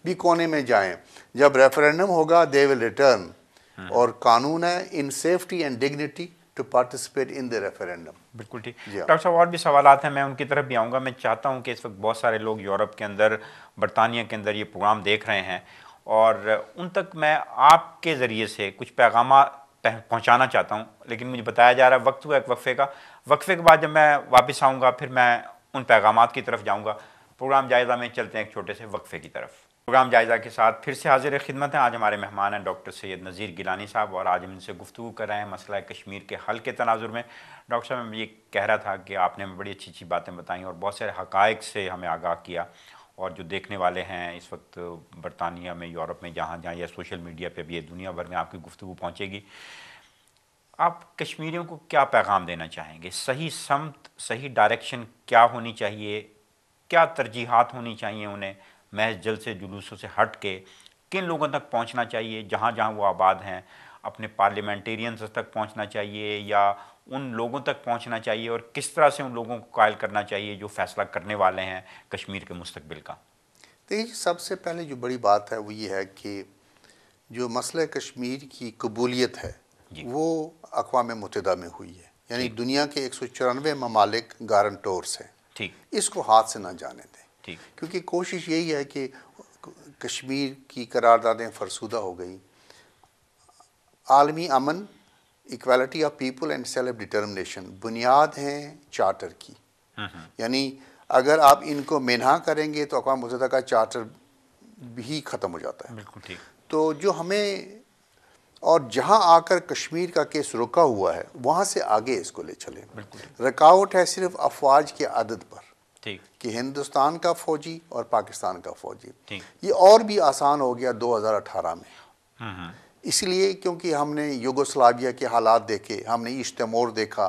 भी कोने में जाएं, जब रेफरेंडम होगा दे विल रिटर्न, और कानून है in safety and dignity to participate in the referendum. बिल्कुल ठीक। जी हाँ। डॉक्टर साहब, और भी सवालात हैं, मैं उनकी तरफ भी आऊँगा। मैं चाहता हूँ कि इस वक्त बहुत सारे लोग यूरोप के अंदर, बरतानिया के अंदर ये प्रोग्राम देख रहे हैं, और उन तक मैं आपके ज़रिए से कुछ पैगाम पहुँचाना चाहता हूँ। लेकिन मुझे बताया जा रहा है वक्त हुआ एक वक्फे का। वक्फे के बाद जब मैं वापस आऊँगा फिर मैं उन पैगामात की तरफ जाऊँगा। प्रोग्राम जायज़ा में चलते हैं एक छोटे से वक्फे की तरफ। प्रोग्राम जायज़ा के साथ फिर से हाजिर खिदमत है। आज हमारे मेहमान हैं डॉक्टर सैयद नज़ीर गिलानी साहब, और आज हम इनसे गुफ्तगू कर रहे हैं मसला कश्मीर के हल के तनाजुर में। डॉक्टर साहब, मैं ये कह रहा था कि आपने हमें बड़ी अच्छी अच्छी बातें बताई और बहुत सारे हक़ाइक़ से हमें आगाह किया, और जो देखने वाले हैं इस वक्त बरतानिया में, यूरोप में, जहाँ जहाँ या सोशल मीडिया पे भी ये दुनिया भर में आपकी गुफ्तगू पहुँचेगी। आप कश्मीरियों को क्या पैगाम देना चाहेंगे? सही समत, सही डायरेक्शन क्या होनी चाहिए? क्या तरजीहात होनी चाहिए उन्हें? महज जल से जुलूसों से हट के किन लोगों तक पहुंचना चाहिए जहां जहां वो आबाद हैं? अपने पार्लियामेंटेरियंस तक पहुंचना चाहिए या उन लोगों तक पहुंचना चाहिए, और किस तरह से उन लोगों को कायल करना चाहिए जो फैसला करने वाले हैं कश्मीर के मुस्तकबिल का? देखिए, सबसे पहले जो बड़ी बात है वो ये है कि जो मसला कश्मीर की कबूलियत है वो अक़वाम मुत्तहिदा में हुई है, यानी दुनिया के 194 ममालिक गारंटोर्स हैं। ठीक। इसको हाथ से ना जाने दें। ठीक। क्योंकि कोशिश यही है कि कश्मीर की करारदादें फरसूदा हो गई। आलमी अमन, equality of people and self determination बुनियाद हैं चार्टर की। यानी अगर आप इनको मेनहा करेंगे तो अक़वाम मुत्तहिदा का चार्टर भी ख़त्म हो जाता है। बिल्कुल ठीक। तो जो हमें, और जहाँ आकर कश्मीर का केस रुका हुआ है वहाँ से आगे इसको ले चले। रुकावट है सिर्फ अफवाज के अदद पर, ठीक, कि हिंदुस्तान का फ़ौजी और पाकिस्तान का फ़ौजी। ठीक। ये और भी आसान हो गया 2018 में, इसलिए क्योंकि हमने यूगोस्लाविया के हालात देखे, हमने ईस्ट तिमोर देखा,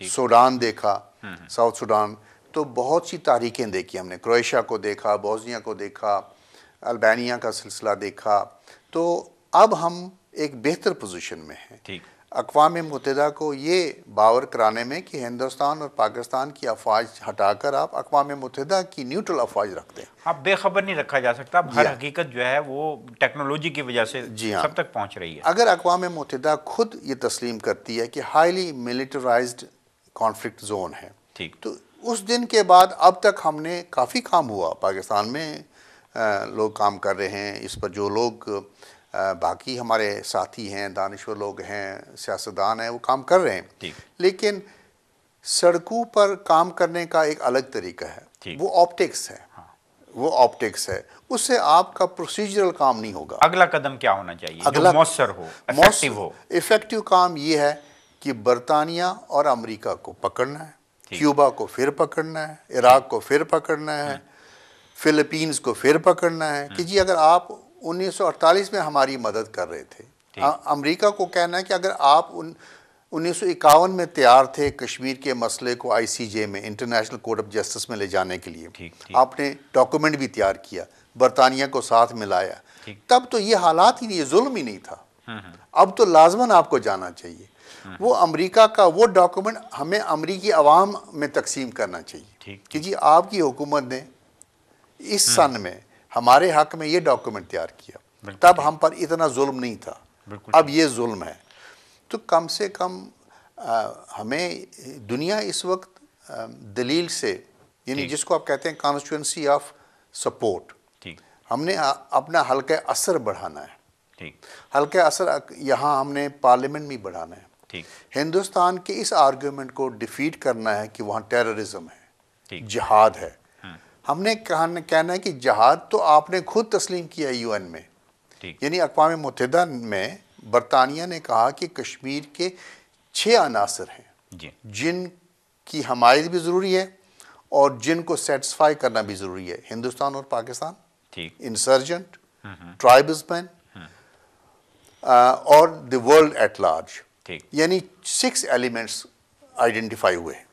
सूडान देखा, साउथ सूडान, तो बहुत सी तारीखें देखी हमने, क्रोएशिया को देखा, बोस्निया को देखा, अल्बानिया का सिलसिला देखा। तो अब हम एक बेहतर पोजीशन में हैं अक़वाम मुत्तहिदा को ये बावर कराने में कि हिंदुस्तान और पाकिस्तान की अफवाज हटाकर आप अक़वाम मुत्तहिदा की न्यूट्रल अफवाज रखते हैं। आप बेखबर नहीं रखा जा सकता। हर हकीकत जो है वो टेक्नोलॉजी की वजह से सब तक पहुंच रही है। अगर अक़वाम मुत्तहिदा खुद ये तस्लीम करती है कि हाईली मिलिटराइज्ड कॉन्फ्लिक्ट जोन है, तो उस दिन के बाद अब तक हमने काफ़ी काम हुआ। पाकिस्तान में लोग काम कर रहे हैं इस पर, जो लोग बाकी हमारे साथी हैं, दानिश्वर लोग हैं, सियासतदान हैं, वो काम कर रहे हैं। लेकिन सड़कों पर काम करने का एक अलग तरीका है, वो ऑप्टिक्स है। वो ऑप्टिक्स है, उससे आपका प्रोसीजरल काम नहीं होगा। अगला कदम क्या होना चाहिए? अगला मौसर हो, इफेक्टिव हो। इफेक्टिव काम ये है कि बरतानिया और अमेरिका को पकड़ना है, क्यूबा को फिर पकड़ना है, इराक को फिर पकड़ना है, फिलीपींस को फिर पकड़ना है। कि जी अगर आप 1948 में हमारी मदद कर रहे थे, अमेरिका को कहना है कि अगर आप 1951 में तैयार थे कश्मीर के मसले को ICJ में, इंटरनेशनल कोर्ट ऑफ जस्टिस में ले जाने के लिए, आपने डॉक्यूमेंट भी तैयार किया, बरतानिया को साथ मिलाया, तब तो ये हालात ही नहीं, ये जुल्म ही नहीं था। अब तो लाजमन आपको जाना चाहिए। वो अमेरिका का वो डॉक्यूमेंट हमें अमेरिकी अवाम में तकसीम करना चाहिए कि जी आपकी हुकूमत ने इस सन में हमारे हक में ये डॉक्यूमेंट तैयार किया, तब हम पर इतना जुल्म नहीं था, अब ये जुल्म है। तो कम से कम हमें दुनिया इस वक्त दलील से, यानी जिसको आप कहते हैं कॉन्स्टिट्यूएंसी ऑफ सपोर्ट, हमने अपना हल्का असर बढ़ाना है। हल्का असर यहाँ हमने पार्लियामेंट में बढ़ाना है। हिंदुस्तान के इस आर्गूमेंट को डिफीट करना है कि वहाँ टेररिज्म है, जिहाद है। हमने कहना है कि जिहाद तो आपने खुद तस्लीम किया UN में, यानी अक़वाम मुत्तहिदा में बरतानिया ने कहा कि कश्मीर के 6 अनासर हैं जिनकी हमायत भी ज़रूरी है और जिनको सेटिस्फाई करना भी ज़रूरी है। हिंदुस्तान और पाकिस्तान, इंसर्जेंट, ट्राइबल्समैन, और द वर्ल्ड एट लार्ज, ठीक। यानी 6 एलिमेंट्स आइडेंटिफाई हुए हैं।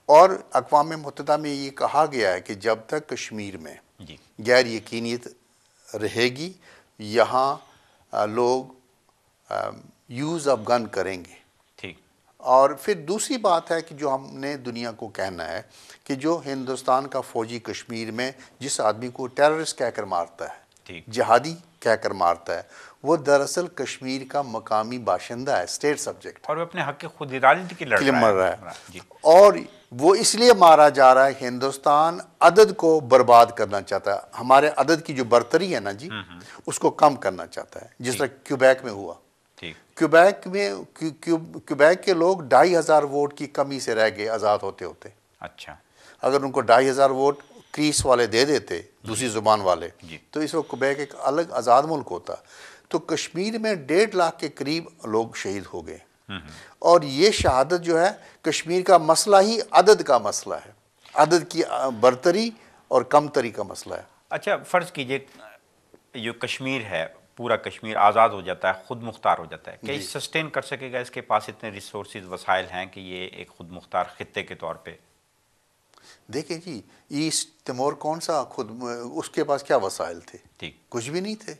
और अक़वाम मुत्तहिदा में ये कहा गया है कि जब तक कश्मीर में जी। गैर यकीनियत रहेगी, यहाँ लोग यूज़ ऑफ गन करेंगे। ठीक। और फिर दूसरी बात है कि जो हमने दुनिया को कहना है कि जो हिंदुस्तान का फ़ौजी कश्मीर में जिस आदमी को टेररिस्ट कहकर मारता है, ठीक। जिहादी कहकर मारता है, वो दरअसल कश्मीर का मकामी बाशिंदा है, स्टेट सब्जेक्ट, और वो अपने हक की खुद इरादे के लिए मर रहा है। जी। और वो इसलिए मारा जा रहा है, हिंदुस्तान अदद को बर्बाद करना चाहता है, हमारे अदद की जो बर्तरी है ना जी, उसको कम करना चाहता है, जिस तरह क्यूबेक में हुआ। ठीक। क्यूबेक में क्यूबेक के लोग 2500 वोट की कमी से रह गए आज़ाद होते होते। अच्छा। अगर उनको 2500 वोट क्रीस वाले दे देते, दूसरी ज़ुबान वाले, तो इस वक्त क्यूबेक एक अलग आज़ाद मुल्क होता। तो कश्मीर में 1.5 लाख के करीब लोग शहीद हो गए। और ये शहादत जो है, कश्मीर का मसला ही अदद का मसला है, अदद की बरतरी और कमतरी का मसला है। अच्छा, फ़र्ज़ कीजिए जो कश्मीर है, पूरा कश्मीर आज़ाद हो जाता है, ख़ुद मुख्तार हो जाता है, क्या ये सस्टेन कर सकेगा? इसके पास इतने रिसोर्सेज, वसाइल हैं कि ये एक ख़ुद मुख्तार ख़ित्ते के तौर पे? देखिए जी, ईस्ट तिमोर कौन सा खुद, उसके पास क्या वसाइल थे? ठीक। कुछ भी नहीं थे।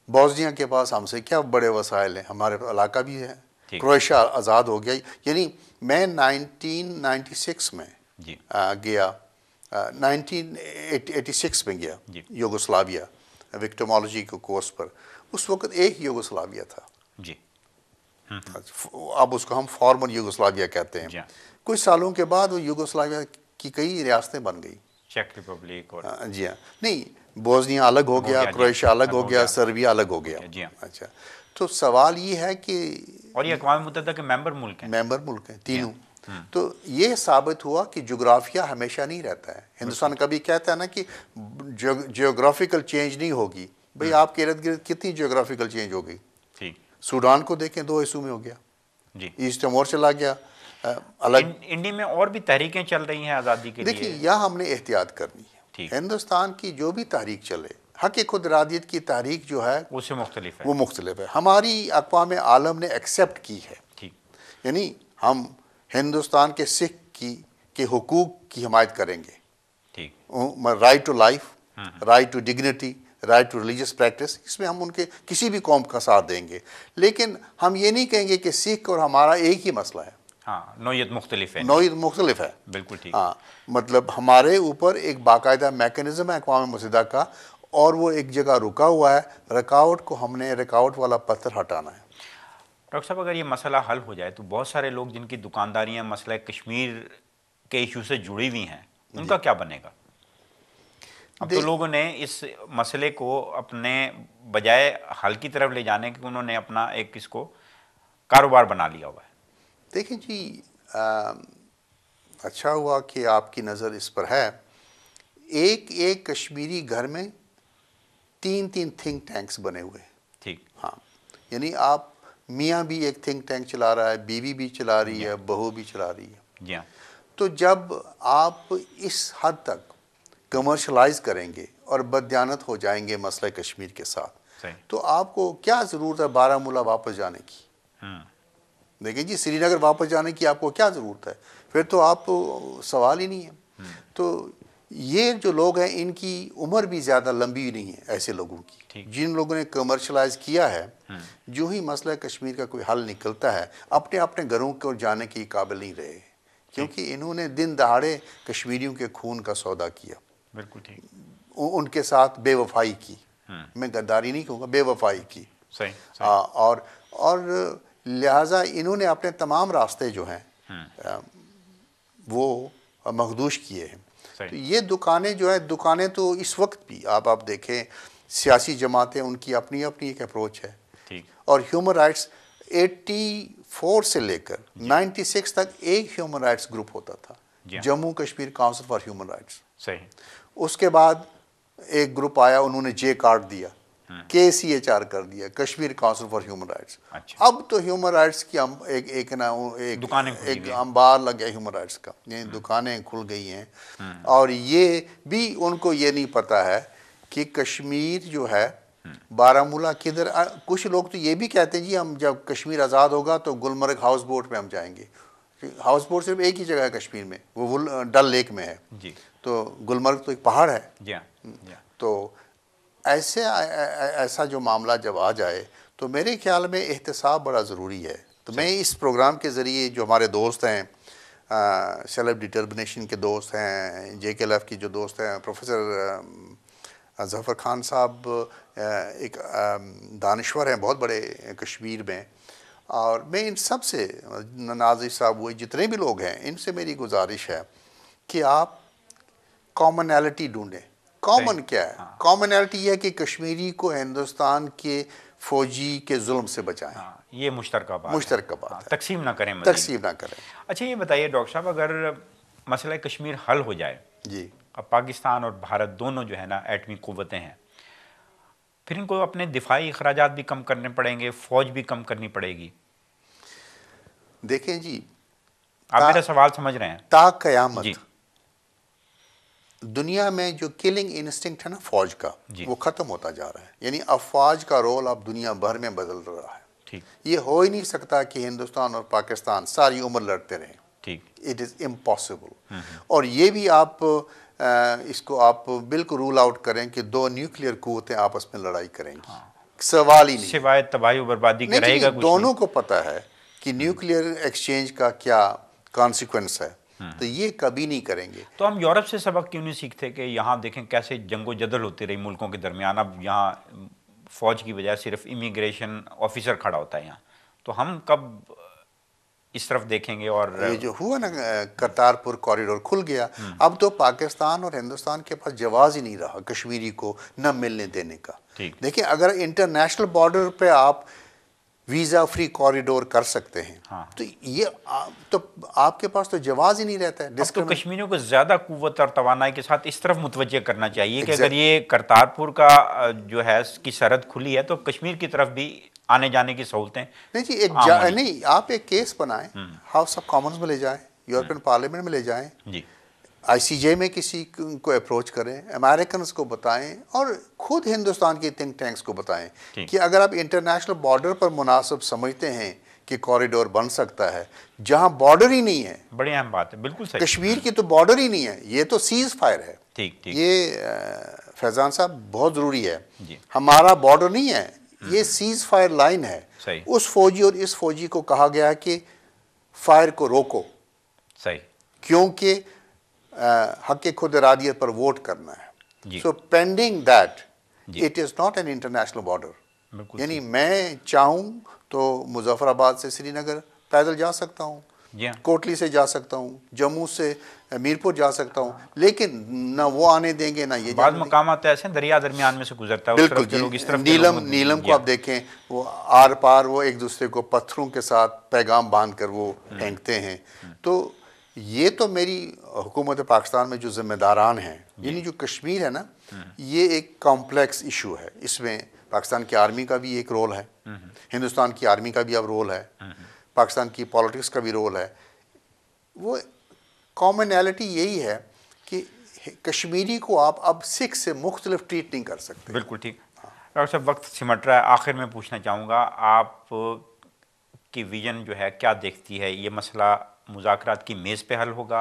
बॉस्निया के पास हमसे क्या बड़े वसाइल हैं, हमारे इलाका भी है। क्रोएशिया आज़ाद हो गया, यानी मैं 1996 में जी। गया, 1986 में गया यूगोस्लाविया विक्टिमोलॉजी के कोर्स पर। उस वक्त एक यूगोस्लाविया था जी। अब उसको हम फॉर्मर यूगोस्लाविया कहते हैं। कुछ सालों के बाद वो यूगोस्लाविया की कई रियासतें बन गई, चेक रिपब्लिक और जी हाँ, नहीं, बोस्निया अलग हो गया, क्रोएशिया अलग हो गया, सर्बिया अलग हो गया। जी हाँ। अच्छा, तो सवाल ये है कि, और ये अक़वाम मुत्तहिदा के मेंबर मुल्क हैं, तीनों। तो ये साबित हुआ कि जोग्राफिया हमेशा नहीं रहता है। हिंदुस्तान कभी कहता है ना कि जियोग्राफिकल चेंज नहीं होगी, भाई आपके इर्द गिर्द कितनी जियोग्राफिकल चेंज हो गई। ठीक। सूडान को देखें, 2 हिस्सों में हो गया जी। ईस्ट तिमोर चला गया अलग। इंडिया में और भी तहरीकें चल रही हैं आज़ादी के लिए। देखिए, यहाँ हमने एहतियात करनी है। हिंदुस्तान की जो भी तहरीक चले, हक खुद इरादियत की तहरीक जो है उससे मुख्तलिफ है, वो मुख्तलिफ है। हमारी अक़वाम आलम ने एक्सेप्ट की है। ठीक। यानी हम हिंदुस्तान के सिख के हुकूक की हिमायत करेंगे। ठीक। Right to life, right to dignity, right to religious practice, इसमें हम उनके किसी भी कौम का साथ देंगे। लेकिन हम ये नहीं कहेंगे कि सिख और हमारा एक ही मसला है। हाँ, नौयत मुख्तलिफ है, नौयत मुख्तलिफ है, बिल्कुल ठीक। हाँ, मतलब हमारे ऊपर एक बाकायदा मैकेनिज्म है अक़वाम मुत्तहिदा का, और वो एक जगह रुका हुआ है। रुकावट को हमने, रुकावट वाला पत्थर हटाना है। डॉक्टर साहब, अगर ये मसला हल हो जाए तो बहुत सारे लोग जिनकी दुकानदारियाँ मसला कश्मीर के इशू से जुड़ी हुई हैं, उनका क्या बनेगा? अब तो लोगों ने इस मसले को अपने बजाय हल की तरफ ले जाने के, उन्होंने अपना एक इसको कारोबार बना लिया हुआ है। देखिए जी, अच्छा हुआ कि आपकी नज़र इस पर है। एक कश्मीरी घर में 3 थिंक टैंक्स बने हुए हैं। ठीक। हाँ, यानी आप मियाँ भी एक थिंक टैंक चला रहा है, बीवी भी चला रही है, बहू भी चला रही है। जी हाँ। तो जब आप इस हद तक कमर्शलाइज करेंगे और बददियानत हो जाएंगे मसला कश्मीर के साथ, तो आपको क्या ज़रूरत है बारामूला वापस जाने की? देखिए जी, श्रीनगर वापस जाने की आपको क्या ज़रूरत है? फिर तो आप सवाल ही नहीं है। तो ये जो लोग हैं, इनकी उम्र भी ज़्यादा लंबी नहीं है ऐसे लोगों की, जिन लोगों ने कमर्शलाइज किया है। जो ही मसला कश्मीर का कोई हल निकलता है, अपने अपने घरों को जाने के काबिल नहीं रहे, क्योंकि इन्होंने दिन दहाड़े कश्मीरियों के खून का सौदा किया। बिल्कुल ठीक। उनके साथ बेवफाई की, मैं गद्दारी नहीं कहूँगा, बेवफाई की। सही। और लिहाजा इन्होंने अपने तमाम रास्ते जो हैं वो मखदूश किए हैं। तो ये दुकानें जो है, दुकानें तो इस वक्त भी आप देखें, सियासी जमातें, उनकी अपनी अपनी एक अप्रोच है। ठीक। और ह्यूमन राइट्स 84 से लेकर 96 तक एक ह्यूमन राइट्स ग्रुप होता था, Jammu Kashmir council for human rights. सही। उसके बाद एक ग्रुप आया, उन्होंने जे कार्ड दिया, KCHR कर दिया, Kashmir council for human rights. अच्छा। अब तो ह्यूमन राइट्स की एक अंबार लग गया ह्यूमन राइट्स का, ये दुकानें खुल गई हैं। और ये भी उनको ये नहीं पता है कि कश्मीर जो है बारामूला किधर कुछ लोग तो ये भी कहते हैं जी हम जब कश्मीर आज़ाद होगा तो गुलमर्ग हाउस बोट पे हम जाएंगे। हाउस बोट सिर्फ एक ही जगह है कश्मीर में, वो डल लेक में है जी। तो गुलमर्ग तो एक पहाड़ है। जी हाँ। तो ऐसा जो मामला जब आ जाए तो मेरे ख्याल में एहतसाब बड़ा ज़रूरी है। तो मैं इस प्रोग्राम के ज़रिए जो हमारे दोस्त हैं, सेल्फ डिटर्मिनेशन के दोस्त हैं, JKLF की जो दोस्त हैं, प्रोफेसर ज़फ़र खान साहब एक दानश्वर हैं बहुत बड़े कश्मीर में, और मैं इन सब से, नाज़िर साहब हुए, जितने भी लोग हैं, इनसे मेरी गुजारिश है कि आप कॉमनैलिटी ढूंढें। कॉमन क्या है? कॉमनैलिटी यह है कि कश्मीरी को हिंदुस्तान के फ़ौजी के जुल्म से बचाएं। ये मुश्तरका बात है। तकसीम ना करें, मज़ीद तकसीम ना करें। अच्छा ये बताइए डॉक्टर साहब, अगर मसला कश्मीर हल हो जाए जी, अब पाकिस्तान और भारत दोनों जो है ना एटमी क़ुव्वतें हैं, फिर इनको अपने दिफाई अखराजात भी कम करने पड़ेंगे, फ़ौज भी कम करनी पड़ेगी। देखें जी, आप मेरा सवाल समझ रहे हैं? ता क़यामत जी। दुनिया में जो किलिंग इंस्टिंक्ट है ना फौज का, वो ख़त्म होता जा रहा है। यानी अफवाज का रोल अब दुनिया भर में बदल रहा है। ठीक। ये हो ही नहीं सकता कि हिंदुस्तान और पाकिस्तान सारी उम्र लड़ते रहें। ठीक। It is impossible. और ये भी आप इसको आप बिल्कुल रूल आउट करें कि दो न्यूक्लियर क़ुव्वतें आपस में लड़ाई करेंगी। सवाल ही नहीं, सिवाय तबाही और बर्बादी के रहेगा कुछ नहीं। दोनों को पता है कि न्यूक्लियर एक्सचेंज का क्या कॉन्सिक्वेंस है, तो ये कभी नहीं करेंगे। तो हम यूरोप से सबक क्यों नहीं सीखते कि यहाँ देखें कैसे जंगो जदल होती रही मुल्कों के दरमियान, अब यहाँ फौज की बजाय सिर्फ इमिग्रेशन ऑफिसर खड़ा होता है यहाँ, तो हम कब इस तरफ देखेंगे? और ये जो हुआ ना करतारपुर कॉरिडोर खुल गया, अब तो पाकिस्तान और हिंदुस्तान के पास जवाब ही नहीं रहा कश्मीरी को न मिलने देने का। देखिए, अगर इंटरनेशनल बॉर्डर पे आप वीज़ा फ्री कॉरिडोर कर सकते हैं, तो ये तो आपके पास तो जवाब ही नहीं रहता है। तो कश्मीरियों को ज़्यादा कुव्वत और तवानाई के साथ इस तरफ मुतवज्जे करना चाहिए कि अगर ये करतारपुर का जो है की सरहद खुली है तो कश्मीर की तरफ भी आने जाने की सहूलतें। नहीं जी, नहीं, आप एक केस बनाएं, हाउस ऑफ कॉमन्स में ले जाएं, यूरोपियन पार्लियामेंट में ले जाएं जी, ICJ में किसी को अप्रोच करें, अमेरिकन को बताएं और खुद हिंदुस्तान के थिंक टैंक्स को बताएं कि अगर आप इंटरनेशनल बॉर्डर पर मुनासिब समझते हैं कि कॉरिडोर बन सकता है, जहां बॉर्डर ही नहीं है। बड़ी अहम बात है, बिल्कुल सही। कश्मीर की तो बॉर्डर ही नहीं है, ये तो सीज फायर है। ठीक। ये फैजान साहब बहुत ज़रूरी है। हमारा बॉर्डर नहीं है, ये सीज फायर लाइन है। सही। उस फौजी और इस फौजी को कहा गया है कि फायर को रोको। सही। क्योंकि हक खुद इरादियत पर वोट करना है। So pending that it is not an international border. यानी मैं चाहूँ तो मुजफ्फराबाद से श्रीनगर पैदल जा सकता हूँ, कोटली से जा सकता हूँ, जम्मू से मीरपुर जा सकता हूँ, लेकिन ना वो आने देंगे ना ये। बाद मकामात ऐसे दरिया दरमियान में से गुजरता है। बिल्कुल जी, नीलम को आप देखें, वो आर पार वो एक दूसरे को पत्थरों के साथ पैगाम बांध कर वो फेंकते हैं। तो ये तो मेरी हुकूमत पाकिस्तान में जो जिम्मेदारान हैं, यानी जो कश्मीर है ना, ये एक कॉम्प्लेक्स इशू है। इसमें पाकिस्तान की आर्मी का भी एक रोल है, हिंदुस्तान की आर्मी का भी अब रोल है, पाकिस्तान की पॉलिटिक्स का भी रोल है। वो कॉमनैलिटी यही है कि कश्मीरी को आप अब सिख से मुख्तलिफ ट्रीट नहीं कर सकते। बिल्कुल ठीक। डॉक्टर साहब, वक्त सिमट रहा है, आखिर में पूछना चाहूँगा, आप की विजन जो है क्या देखती है? ये मसला मुज़ाकरात की मेज़ पे हल होगा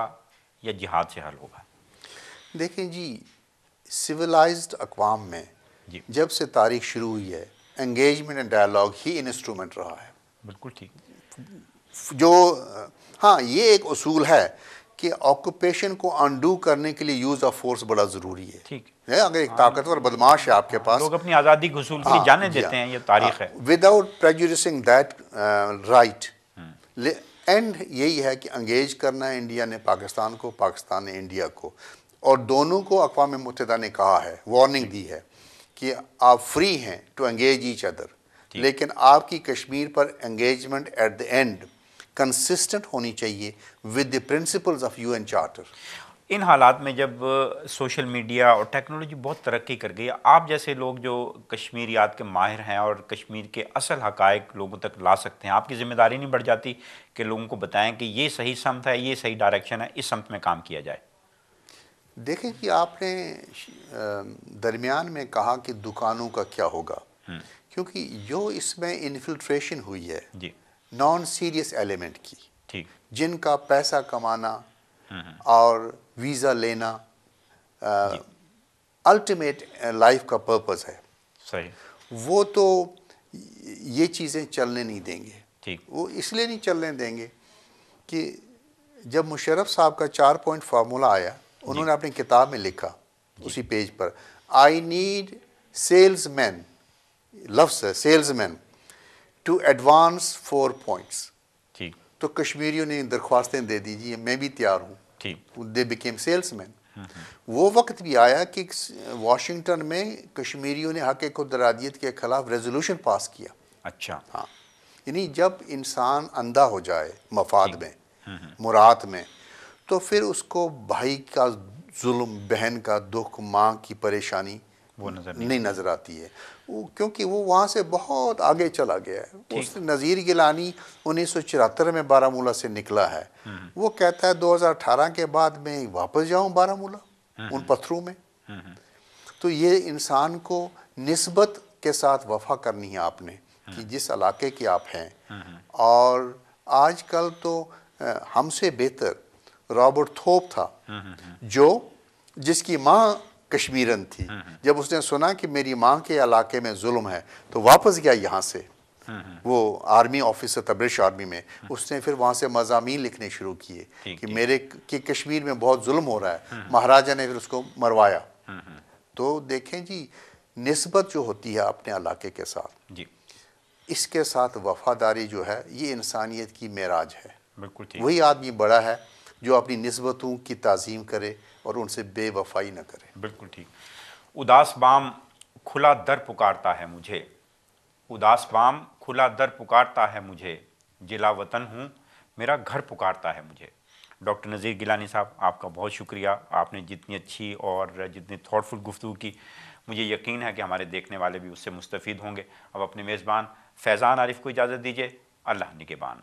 या जिहाद से हल होगा? देखें जी, सिविलाइज्ड अक़वाम में जब से तारीख शुरू हुई है, एंगेजमेंट एंड डायलॉग ही इंस्ट्रूमेंट रहा है। बिल्कुल ठीक। जो हाँ, ये एक उसूल है कि ऑक्यूपेशन को अनडू करने के लिए यूज़ ऑफ फोर्स बड़ा ज़रूरी है। ठीक है। अगर एक ताकतवर बदमाश है आपके पास, लोग अपनी आज़ादी के उसूल के लिए जाने देते हैं, ये तारीख है। Without prejudicing that right. And यही है कि अंगेज करना है इंडिया ने पाकिस्तान को, पाकिस्तान ने इंडिया को, और दोनों को अक़वाम मुत्तहिदा ने कहा है, वार्निंग दी है कि आप फ्री हैं टू एंगेज ईच अदर, लेकिन आपकी कश्मीर पर engagement at the end consistent होनी चाहिए with the principles of UN charter. इन हालात में जब सोशल मीडिया और टेक्नोलॉजी बहुत तरक्की कर गई, आप जैसे लोग जो कश्मीरियात के माहिर हैं और कश्मीर के असल हक़ाइक़ लोगों तक ला सकते हैं, आपकी ज़िम्मेदारी नहीं बढ़ जाती कि लोगों को बताएं कि ये सही समत है, ये सही डायरेक्शन है, इस समत में काम किया जाए? देखें कि आपने दरमियान में कहा कि दुकानों का क्या होगा, क्योंकि जो इसमें इन्फिल्ट्रेशन हुई है जी। नॉन सीरियस एलिमेंट की, ठीक। जिनका पैसा कमाना और वीज़ा लेना जी। अल्टीमेट लाइफ का पर्पस है, सही। वो तो ये चीज़ें चलने नहीं देंगे। ठीक। वो इसलिए नहीं चलने देंगे कि जब मुशर्रफ साहब का 4 पॉइंट फार्मूला आया, उन्होंने अपनी किताब में लिखा उसी पेज पर, आई नीड सेल्समैन, लफ्ज़ है सेल्समैन, टू एडवांस 4 पॉइंट्स। ठीक। तो कश्मीरियों ने दरख्वास्तें दे दीजिए, मैं भी तैयार हूँ। ठीक। They became salesman. वो वक्त भी आया कि वाशिंगटन में कश्मीरियों ने हक़ खुदरादियत के खिलाफ रेजोल्यूशन पास किया। अच्छा। हाँ, यानी जब इंसान अंधा हो जाए मफाद में, मुराद में, तो फिर उसको भाई का जुल्म, बहन का दुख, माँ की परेशानी वो नजर नहीं नज़र आती है, क्योंकि वो वहाँ से बहुत आगे चला गया है। उस नज़ीर गिलानी 1974 में बारामूला से निकला है, वो कहता है 2018 के बाद मैं वापस जाऊँ बारामूला उन पत्थरों में। तो ये इंसान को निस्बत के साथ वफा करनी है आपने कि जिस इलाके के आप हैं। और आजकल तो हमसे बेहतर रॉबर्ट थोप था, जो जिसकी माँ कश्मीरन थी। जब उसने सुना कि मेरी माँ के इलाके में जुल्म है तो वापस गया यहाँ से। वो आर्मी ऑफिसर था ब्रिटिश आर्मी में, उसने फिर वहाँ से मज़ामीन लिखने शुरू किए कि मेरे कि कश्मीर में बहुत जुल्म हो रहा है। महाराजा ने फिर उसको मरवाया। तो देखें जी, निस्बत जो होती है अपने इलाके के साथ जी। इसके साथ वफादारी जो है, ये इंसानियत की मेराज है। बिल्कुल ठीक। वही आदमी बड़ा है जो अपनी निस्बतों की ताज़ीम करे और उनसे बेवफाई न करे। बिल्कुल ठीक। उदास बाम खुला दर पुकारता है मुझे, उदास बाम खुला दर पुकारता है मुझे, जिला वतन हूँ मेरा घर पुकारता है मुझे। डॉक्टर नज़ीर गिलानी साहब, आपका बहुत शुक्रिया। आपने जितनी अच्छी और जितनी थॉटफुल गुफ्तगू की, मुझे यकीन है कि हमारे देखने वाले भी उससे मुस्तफ़ीद होंगे। अब अपने मेज़बान फैज़ान आरिफ को इजाज़त दीजिए। अल्लाह निगहबान।